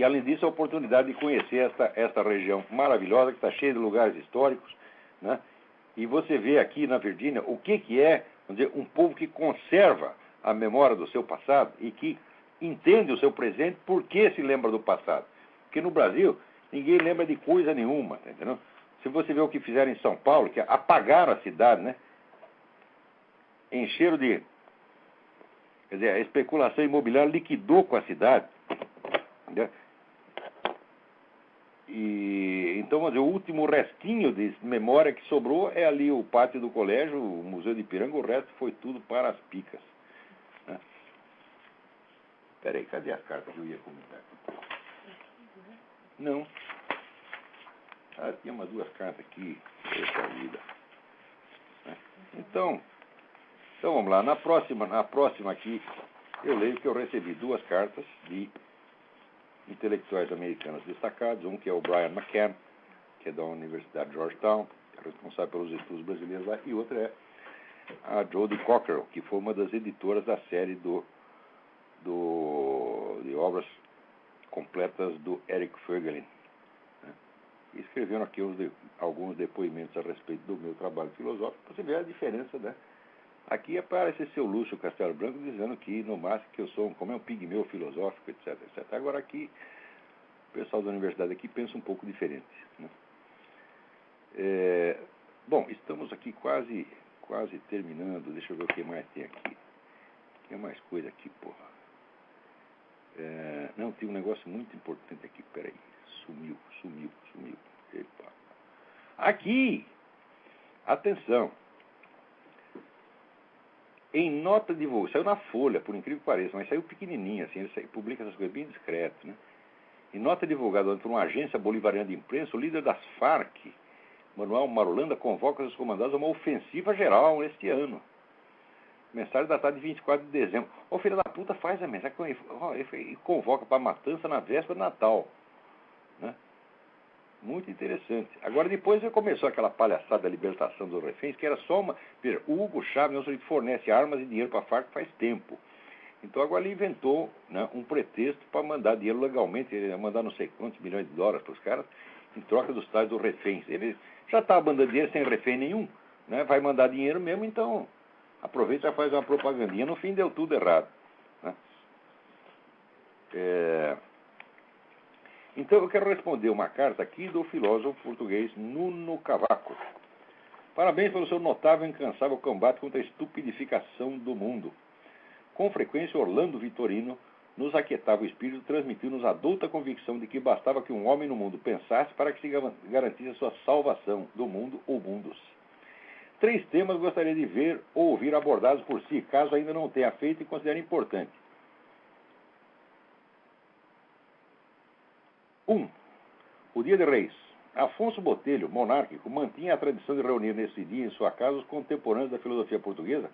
E, além disso, a oportunidade de conhecer esta região maravilhosa, que está cheia de lugares históricos, né? E você vê aqui na Virgínia o que é, vamos dizer, um povo que conserva a memória do seu passado e que entende o seu presente porque se lembra do passado. Porque no Brasil, ninguém lembra de coisa nenhuma, tá entendendo? Se você vê o que fizeram em São Paulo, que apagaram a cidade, né? Encheram de... Quer dizer, a especulação imobiliária liquidou com a cidade. Entendeu? E, então, vamos dizer, o último restinho de memória que sobrou é ali o pátio do colégio, o Museu de Ipiranga, o resto foi tudo para as picas. Né? Peraí, cadê as cartas que eu ia comentar? Não. Ah, tinha umas 2 cartas aqui. Poxa vida. Então vamos lá. Na próxima aqui, eu leio que eu recebi 2 cartas de intelectuais americanos destacados. Um que é o Brian McCann, que é da Universidade de Georgetown, é responsável pelos estudos brasileiros lá, e outra é a Jodie Cockerell, que foi uma das editoras da série de obras completas do Eric Voegelin. Né? E escreveram aqui alguns depoimentos a respeito do meu trabalho filosófico, para você ver a diferença, né? Aqui aparece seu Lúcio Castelo Branco dizendo que, no máximo, que eu sou um pigmeu filosófico, etc, etc. Agora aqui, o pessoal da universidade aqui pensa um pouco diferente. Né? Bom, estamos aqui quase terminando. Deixa eu ver o que mais tem aqui. Tem mais coisa aqui, porra. Não, tem um negócio muito importante aqui. Peraí. Sumiu. Epa. Aqui, atenção. Em nota de voo, saiu na Folha, por incrível que pareça, mas saiu pequenininho, assim, ele publica essas coisas bem discretas, né? Em nota divulgada por uma agência bolivariana de imprensa, o líder das Farc, Manuel Marulanda, convoca os comandados a uma ofensiva geral este ano. Mensagem datada de 24 de dezembro. O filho da puta faz a mensagem e convoca para a matança na véspera de Natal. Né? Muito interessante. Agora, depois começou aquela palhaçada da libertação dos reféns, que era só uma... Veja, o Hugo Chávez fornece armas e dinheiro para a Farc faz tempo. Então, agora ele inventou, né, um pretexto para mandar dinheiro legalmente, ele ia mandar não sei quantos milhões de dólares para os caras, em troca dos tais dos reféns. Ele já estava mandando dinheiro sem refém nenhum, né, vai mandar dinheiro mesmo, então aproveita e já faz uma propagandinha. No fim, deu tudo errado. Né? Então, eu quero responder uma carta aqui do filósofo português Nuno Cavaco. Parabéns pelo seu notável e incansável combate contra a estupidificação do mundo. Com frequência, Orlando Vitorino nos aquietava o espírito, transmitindo-nos a douta convicção de que bastava que um homem no mundo pensasse para que se garantisse a sua salvação do mundo ou mundos. 3 temas gostaria de ver ou ouvir abordados por si, caso ainda não tenha feito e considere importante. 1. O Dia de Reis. Afonso Botelho, monárquico, mantinha a tradição de reunir nesse dia em sua casa os contemporâneos da filosofia portuguesa,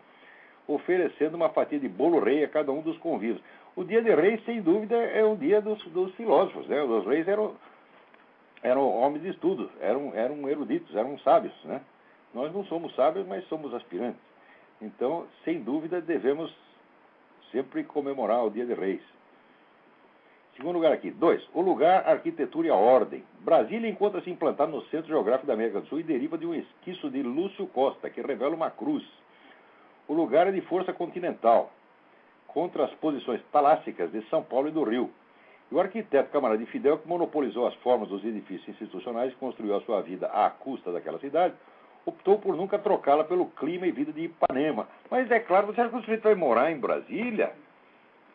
oferecendo uma fatia de bolo rei a cada um dos convívios. O Dia de Reis, sem dúvida, é o dia dos filósofos. Né? Os reis eram homens de estudo, eram eruditos, eram sábios. Né? Nós não somos sábios, mas somos aspirantes. Então, sem dúvida, devemos sempre comemorar o Dia de Reis. Segundo lugar aqui. 2. O lugar, a arquitetura e a ordem. Brasília encontra-se implantada no centro geográfico da América do Sul e deriva de um esquiço de Lúcio Costa, que revela uma cruz. O lugar é de força continental, contra as posições talássicas de São Paulo e do Rio. E o arquiteto camarada de Fidel, que monopolizou as formas dos edifícios institucionais e construiu a sua vida à custa daquela cidade, optou por nunca trocá-la pelo clima e vida de Ipanema. Mas é claro, você acha que o sujeito vai morar em Brasília?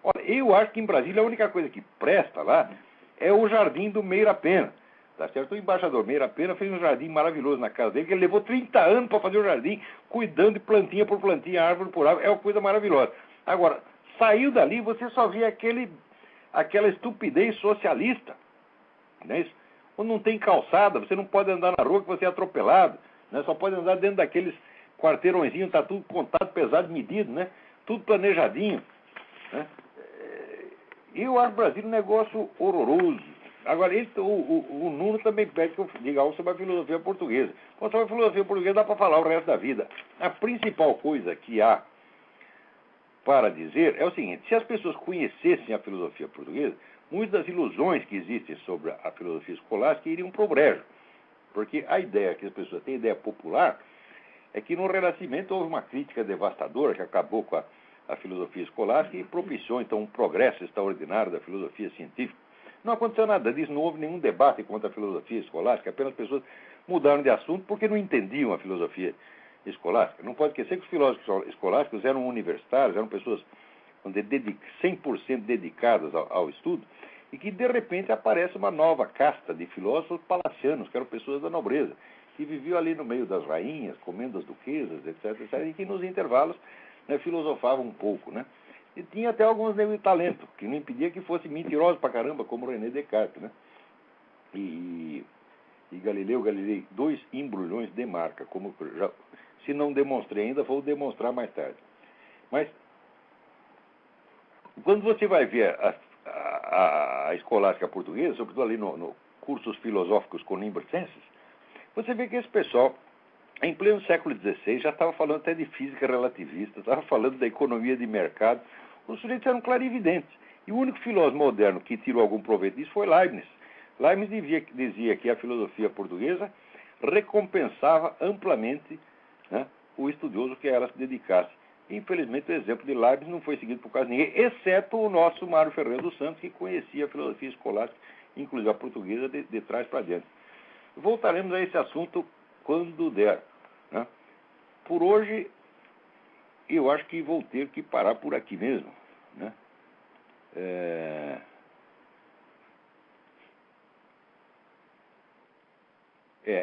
Olha, eu acho que em Brasília a única coisa que presta lá é o jardim do Meira Pena. Tá certo? O embaixador Meira Pena fez um jardim maravilhoso na casa dele, que ele levou 30 anos para fazer o jardim, cuidando de plantinha por plantinha, árvore por árvore. É uma coisa maravilhosa. Agora, saiu dali, você só vê aquela estupidez socialista. Não é isso? Quando não tem calçada, você não pode andar na rua que você é atropelado. Né? Só pode andar dentro daqueles quarteirõezinhos, está tudo contado, pesado, medido, né? Tudo planejadinho. Né? Eu acho o Brasil um negócio horroroso. Agora, o Nuno também pede que eu diga algo sobre a filosofia portuguesa. Sobre a filosofia portuguesa dá para falar o resto da vida. A principal coisa que há para dizer é o seguinte: se as pessoas conhecessem a filosofia portuguesa, muitas das ilusões que existem sobre a filosofia escolástica iriam pro brejo. Porque a ideia que as pessoas têm, a ideia popular, é que no Renascimento houve uma crítica devastadora que acabou com a filosofia escolástica e propiciou, então, um progresso extraordinário da filosofia científica. Não aconteceu nada disso, não houve nenhum debate contra a filosofia escolástica, apenas pessoas mudaram de assunto porque não entendiam a filosofia escolástica. Não pode esquecer que os filósofos escolásticos eram universitários, eram pessoas 100% dedicadas ao estudo, e que, de repente, aparece uma nova casta de filósofos palacianos, que eram pessoas da nobreza, que viviam ali no meio das rainhas, comendo as duquesas, etc., e que nos intervalos, né, filosofavam um pouco, né? E tinha até alguns de talento, que não impedia que fosse mentiroso pra caramba, como René Descartes, né? E Galileu Galilei, 2 embrulhões de marca, como já, se não demonstrei ainda, vou demonstrar mais tarde. Mas, quando você vai ver a escolástica portuguesa, sobretudo ali no cursos filosóficos conimbricenses, você vê que esse pessoal, em pleno século XVI, já estava falando até de física relativista, estava falando da economia de mercado. Os sujeitos eram clarividentes. E o único filósofo moderno que tirou algum proveito disso foi Leibniz. Leibniz dizia que a filosofia portuguesa recompensava amplamente, né, o estudioso que a ela se dedicasse. Infelizmente, o exemplo de Leibniz não foi seguido por quase ninguém, exceto o nosso Mário Ferreira dos Santos, que conhecia a filosofia escolástica, inclusive a portuguesa, de trás para diante. Voltaremos a esse assunto quando der, né? Por hoje, eu acho que vou ter que parar por aqui mesmo, né?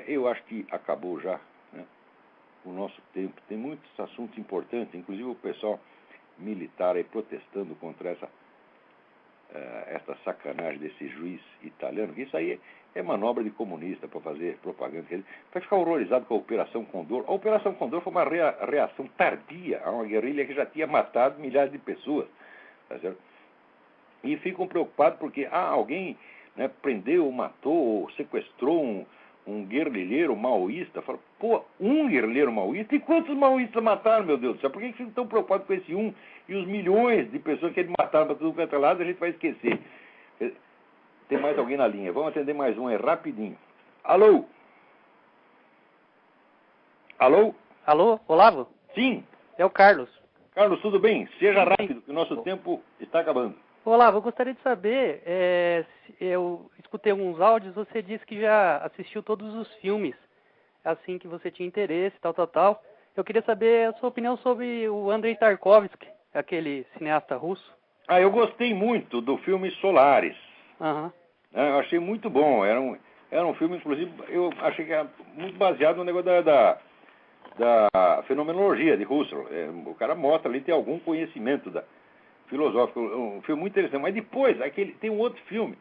Eu acho que acabou já, né, o nosso tempo. Tem muitos assuntos importantes, inclusive o pessoal militar aí protestando contra essa sacanagem desse juiz italiano, que isso aí é manobra de comunista para fazer propaganda. Vai ficar horrorizado com a Operação Condor. A Operação Condor foi uma reação tardia a uma guerrilha que já tinha matado milhares de pessoas. Tá certo? E ficam preocupados porque alguém, né, prendeu, matou, sequestrou um guerrilheiro maoísta. Fala, pô, um guerrilheiro maoísta? E quantos maoístas mataram, meu Deus do céu? Por que ficam tão preocupados com esse um e os milhões de pessoas que ele mataram para tudo quanto é lado? A gente vai esquecer. Tem mais alguém na linha. Vamos atender mais um, é rapidinho. Alô? Alô? Alô, Olavo? Sim. É o Carlos. Carlos, tudo bem? Seja rápido, que o nosso tempo está acabando. Olavo, eu gostaria de saber, eu escutei alguns áudios, você disse que já assistiu todos os filmes, assim que você tinha interesse, tal. Eu queria saber a sua opinião sobre o Andrei Tarkovsky, aquele cineasta russo. Eu gostei muito do filme Solaris. Aham. Eu achei muito bom. Era um filme, inclusive, eu achei que era muito baseado no negócio da fenomenologia de Husserl. O cara mostra ali, tem algum conhecimento filosófico. Um filme muito interessante. Mas depois, tem um outro filme,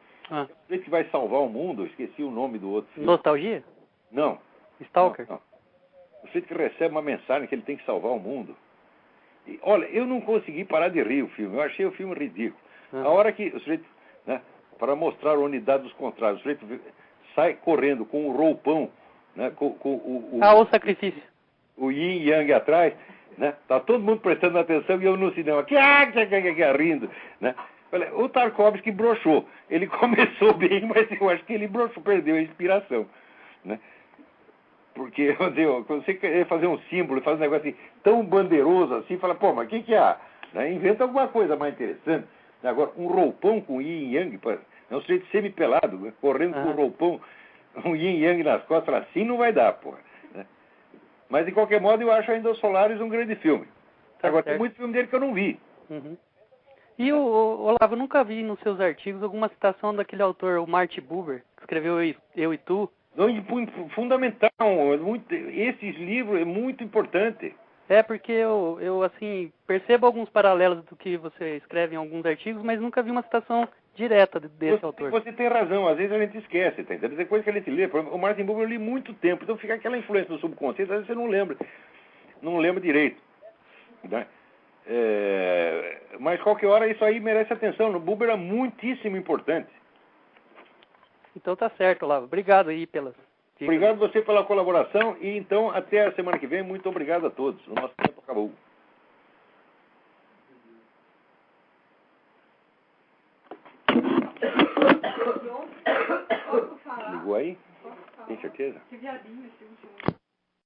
que vai salvar o mundo. Eu esqueci o nome do outro filme. Nostalgia? Não. Stalker? Não. O sujeito que recebe uma mensagem que ele tem que salvar o mundo. E, olha, eu não consegui parar de rir o filme. Eu achei o filme ridículo. A hora que o sujeito, né, para mostrar a unidade dos contrários, o sujeito sai correndo com o roupão, né, com o sacrifício. O yin e yang atrás, né? Tá todo mundo prestando atenção e eu no cinema, rindo, né? O Tarkovsky broxou. Ele começou bem, mas eu acho que ele broxou, perdeu a inspiração, né? Porque quando você quer fazer um símbolo, fazer um negócio assim, tão bandeiroso assim, fala, pô, mas o que há? Né? Inventa alguma coisa mais interessante. Agora, um roupão com yin e yang, um sujeito semi-pelado, né? Correndo com um roupão, um yin e yang nas costas, assim não vai dar, porra. Mas, de qualquer modo, eu acho ainda o Solaris um grande filme. Agora, tem muito filme dele que eu não vi. Uhum. E, Olavo, eu nunca vi nos seus artigos alguma citação daquele autor, o Martin Buber, que escreveu Eu e Tu. Fundamental. Esses livros é muito importante. Porque eu assim, percebo alguns paralelos do que você escreve em alguns artigos, mas nunca vi uma citação direta desse autor. Você tem razão, às vezes a gente esquece, tá entendendo? Tem coisa que a gente lê. O Martin Buber eu li muito tempo, então fica aquela influência no subconsciente, às vezes você não lembra direito. Né? Mas qualquer hora isso aí merece atenção. O Buber é muitíssimo importante. Então tá certo, Olavo. Obrigado aí pelas dicas. Obrigado você pela colaboração e então até a semana que vem. Muito obrigado a todos. O nosso tempo acabou. Ligou aí? Tem certeza? Que viadinho esse último.